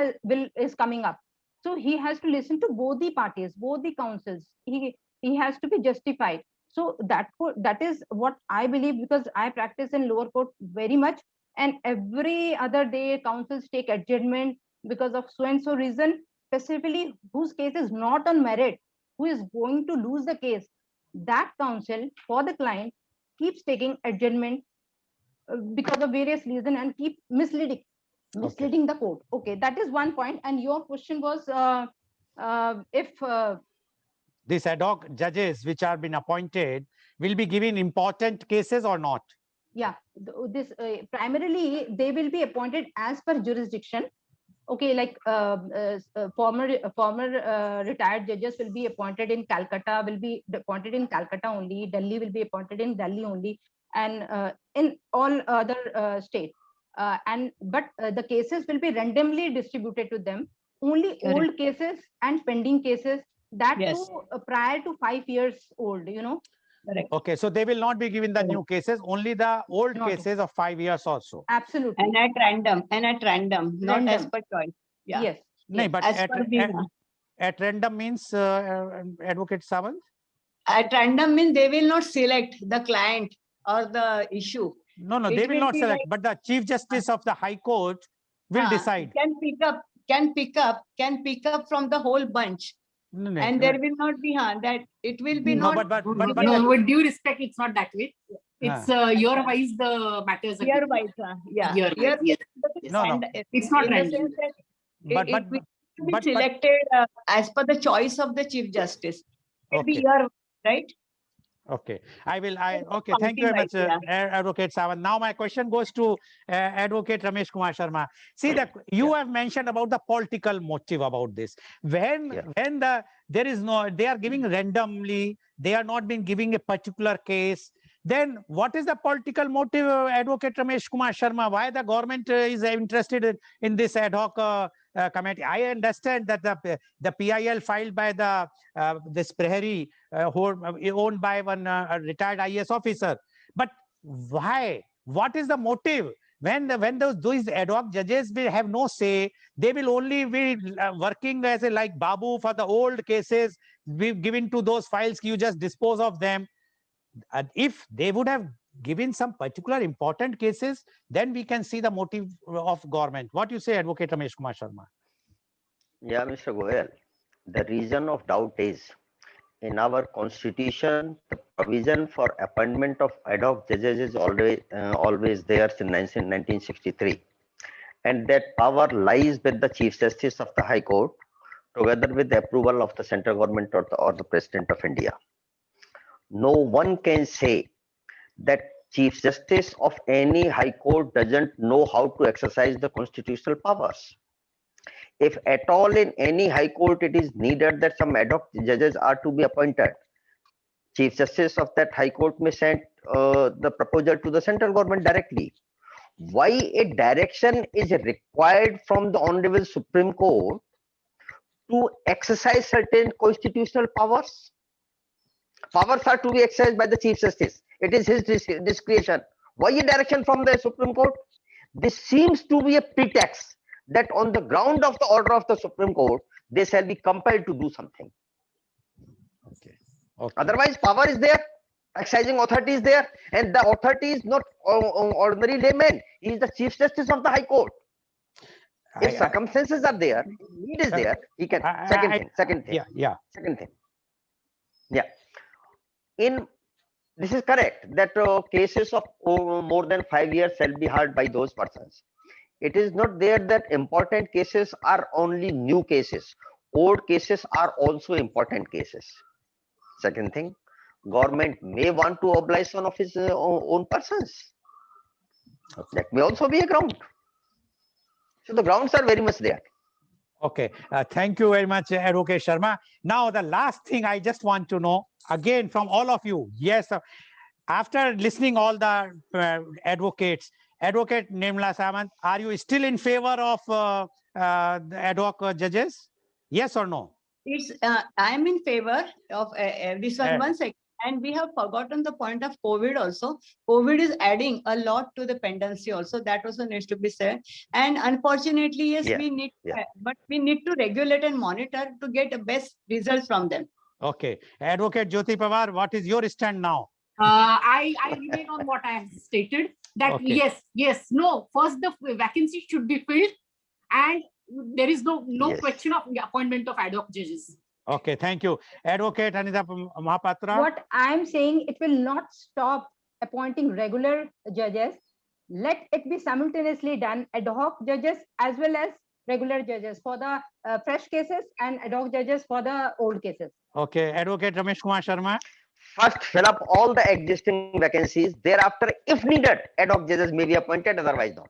is coming up. So he has to listen to both the parties, both the counsels. He has to be justified. So that is what I believe, because I practice in lower court very much, and every other day counsels take adjournment because of so and so reason, specifically whose case is not on merit, who is going to lose the case. That counsel for the client keeps taking adjournment because of various reasons and keep misleading the court. Okay, that is one point. And your question was if These ad hoc judges which are been appointed will be given important cases or not? Yeah, this primarily they will be appointed as per jurisdiction. Okay, like former retired judges will be appointed in Calcutta, will be appointed in Calcutta only. Delhi will be appointed in Delhi only, and in all other states. But the cases will be randomly distributed to them. Only Correct. old cases and pending cases, that Yes. too prior to 5 years old. Correct. Okay, so they will not be given the Correct. new cases, only the old Not- cases of 5 years also. Absolutely. And at random, not as Random. per choice. Yeah. Yes. No, but As at, per the, at random means Advocate Sawant? at random means they will not select the client or the issue. No, It they will will not be select, like- but the Chief Justice of the High Court will Ah, decide. Can pick up from the whole bunch. No, no, And no, there will not be that it will be No, not but No, with due respect, it's not that way. It's year-wise the matters are year given. wise. Yeah. Year-wise, Year- yes. No, no. and It's not in the random. sense that but, it will be but- selected as per the choice of the Chief Justice. It will be Okay. year, right? okay, It's okay, thank you very much, something Advocate Sawant. Now my question goes to Advocate Ramesh Kumar Sharma. See, that you have mentioned about the political motive about this. When there is no, they are giving randomly, they are not been giving a particular case. Then what is the political motive, Advocate Ramesh Kumar Sharma? Why the government is interested in this ad hoc committee? I understand that the PIL filed by the this Prehari, owned by one retired IAS officer. But why? What is the motive? When those ad hoc judges will have no say, they will only be working as a like Babu for the old cases, be given to those files, you just dispose of them. If they would have given some particular important cases, then we can see the motive of government. What you say, Advocate Ramesh Kumar Sharma? Yeah, Mr. Goel, the reason of doubt is in our constitution, the provision for appointment of ad hoc judges is always there since 1963. And that power lies with the Chief Justice of the High Court, together with the approval of the central government or the President of India. No one can say that Chief Justice of any High Court doesn't know how to exercise the constitutional powers. If at all in any High Court it is needed that some ad hoc judges are to be appointed, Chief Justice of that High Court may send the proposal to the central government directly. Why a direction is required from the Honorable Supreme Court to exercise certain constitutional powers? Powers are to be exercised by the Chief Justice. It is his discretion. Why a direction from the Supreme Court? This seems to be a pretext that on the ground of the order of the Supreme Court, they shall be compelled to do something. Okay. Otherwise, power is there, exercising authority is there, and the authority is not ordinary layman. He is the Chief Justice of the High Court. If circumstances are there, need is there, he can. Second thing. Yeah. This is correct that cases of more than 5 years shall be heard by those persons. It is not there that important cases are only new cases. Old cases are also important cases. Second thing, government may want to oblige one of his own persons. That may also be a ground. So the grounds are very much there. Okay, thank you very much, Advocate Sharma. Now, the last thing I just want to know, again, from all of you, yes, after listening all the advocates, Advocate Nirmala Samant, are you still in favor of the ad hoc judges? Yes or no? I am in favor of this one. Uh, One second. And we have forgotten the point of COVID also. COVID is adding a lot to the pendency also. That also needs to be said. And unfortunately, yes, Yeah, we need, yeah. but we need to regulate and monitor to get the best results from them. Okay. Advocate Jyoti Pawar, what is your stand now? I remain on what I have stated, that Okay. yes, no, first the vacancy should be filled, and there is no Yes. question of the appointment of ad hoc judges. Okay, thank you. Advocate Anita Mahapatra. What I'm saying, it will not stop appointing regular judges. Let it be simultaneously done, ad hoc judges as well as regular judges for the fresh cases and ad hoc judges for the old cases. Okay, Advocate Ramesh Kumar Sharma. First, fill up all the existing vacancies. Thereafter, if needed, ad hoc judges may be appointed, otherwise not.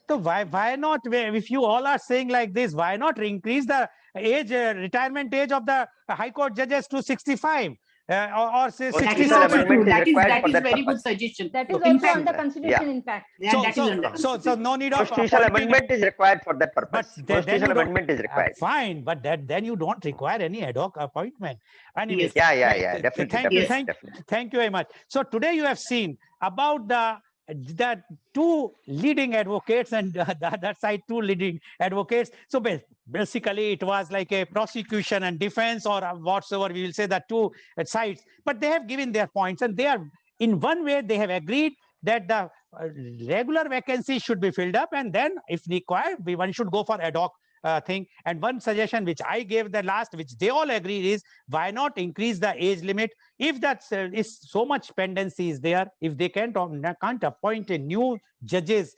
So why not, if you all are saying like this, why not increase the age, retirement age of the High Court judges to 65 or say Constitutional That is 67? also amendment true. is That is required for that very good purpose. suggestion. That is In also fact, under constitution, in fact. Yeah, that is under So consideration. no need of Constitutional appointing. amendment is required for that But purpose. then you Constitutional don't- amendment is required. Fine, but then you don't require any ad hoc appointment. Anyways, Yes. Yeah, definitely. Thank you, definitely. thank you very much. So today you have seen about the two leading advocates and the other side two leading advocates. So basically it was like a prosecution and defense or whatsoever we will say, the two sides, but they have given their points and they are in one way they have agreed that the regular vacancy should be filled up, and then if required one should go for ad hoc thing. And one suggestion which I gave the last, which they all agreed, is why not increase the age limit? If that is so much pendency is there, if they can't appoint a new judges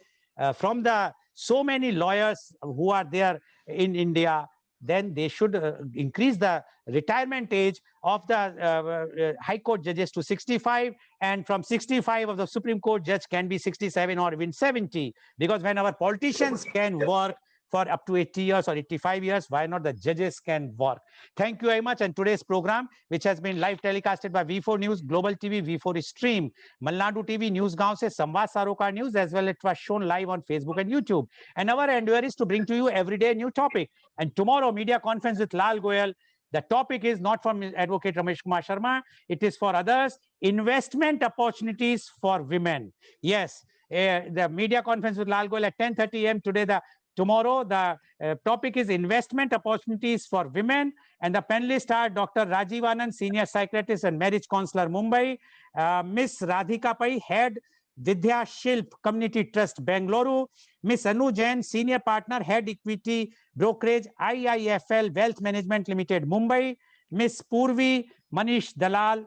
from the so many lawyers who are there in India, then they should increase the retirement age of the High Court judges to 65, and from 65 of the Supreme Court judge can be 67 or even 70, because when our politicians can work for up to 80 years or 85 years, why not the judges can work? Thank you very much. And today's program, which has been live telecasted by V4 News, Global TV, V4 Stream, Malnadu TV, Newsgaon se Samvad Sarokar News, as well it was shown live on Facebook and YouTube. And our endeavor is to bring to you every day a new topic. And tomorrow, media conference with Lal Goyal. The topic is not from Advocate Ramesh Kumar Sharma. It is for others. Investment opportunities for women. Yes, the media conference with Lal Goyal at 10:30 a.m. today. Tomorrow, the topic is investment opportunities for women, and the panelists are Dr. Rajiv Anand, Senior Psychiatrist and Marriage Counselor, Mumbai, Miss Radhika Pai, Head, Vidya Shilp Community Trust, Bengaluru, Miss Anu Jain, Senior Partner, Head Equity Brokerage, IIFL Wealth Management Limited, Mumbai, Miss Purvi Manish Dalal,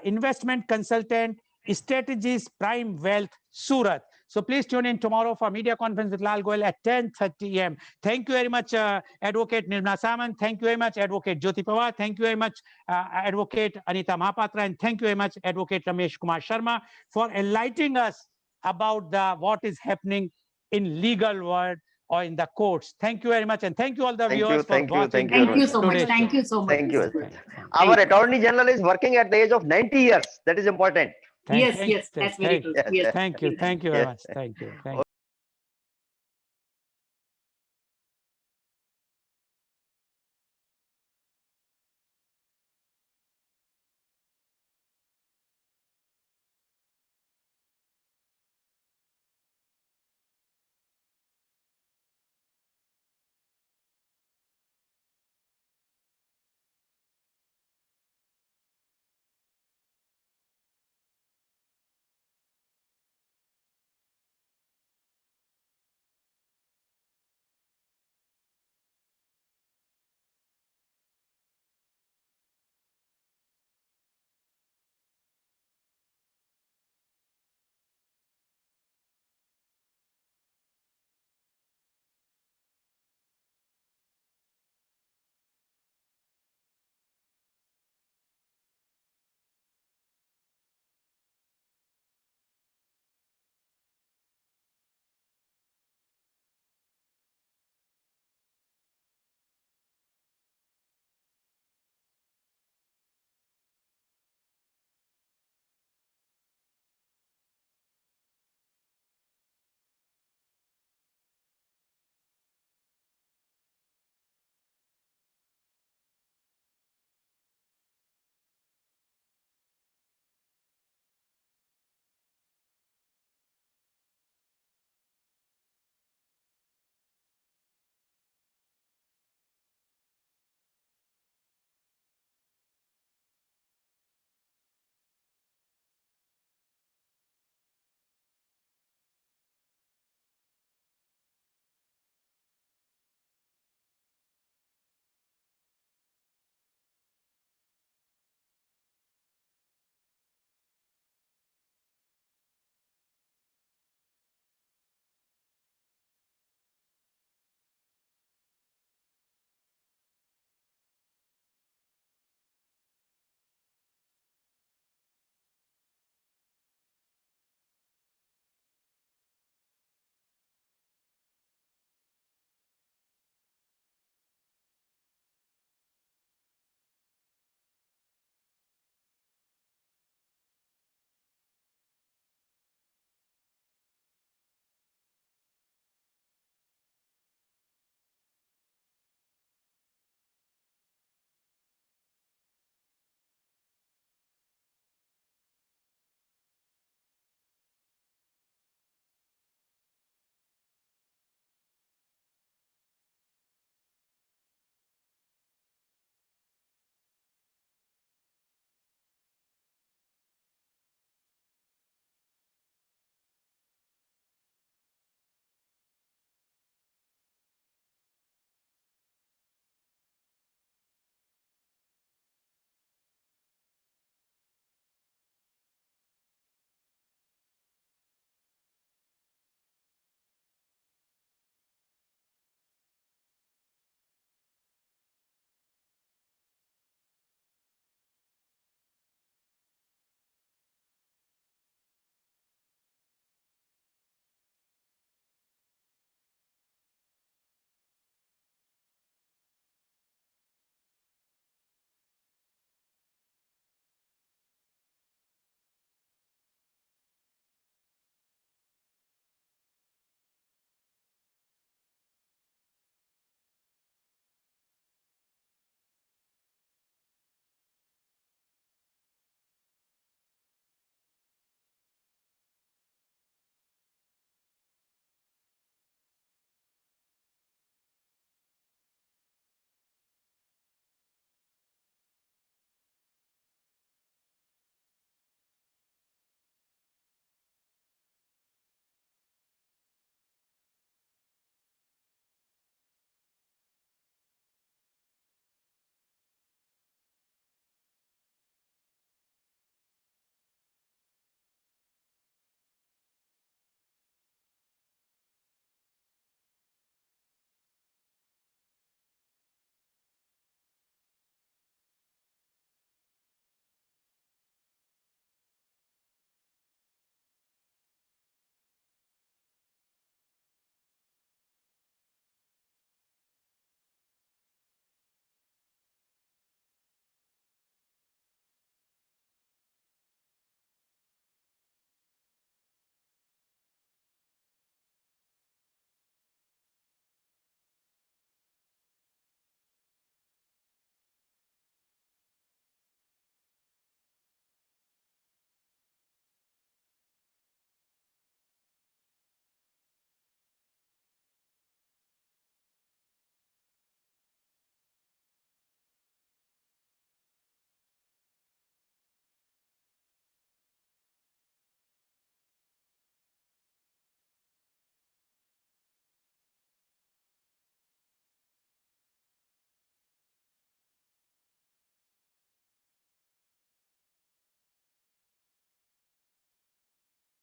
Investment Consultant, Strategies Prime Wealth, Surat. So please tune in tomorrow for media conference with Lal Goyal at 10:30 a.m. Thank you very much, Advocate Nirmala Samant. Thank you very much, Advocate Jyoti Pawar. Thank you very much, Advocate Anita Mahapatra. And thank you very much, Advocate Ramesh Kumar Sharma, for enlightening us about what is happening in legal world or in the courts. Thank you very much. And thank you all the viewers for watching. Thank you so much. today's Thank show. you so much. Thank you. Mr. Our Attorney General is working at the age of 90 years. That is important. Yes, that's very true. Yes. Thank you very much. Thank you.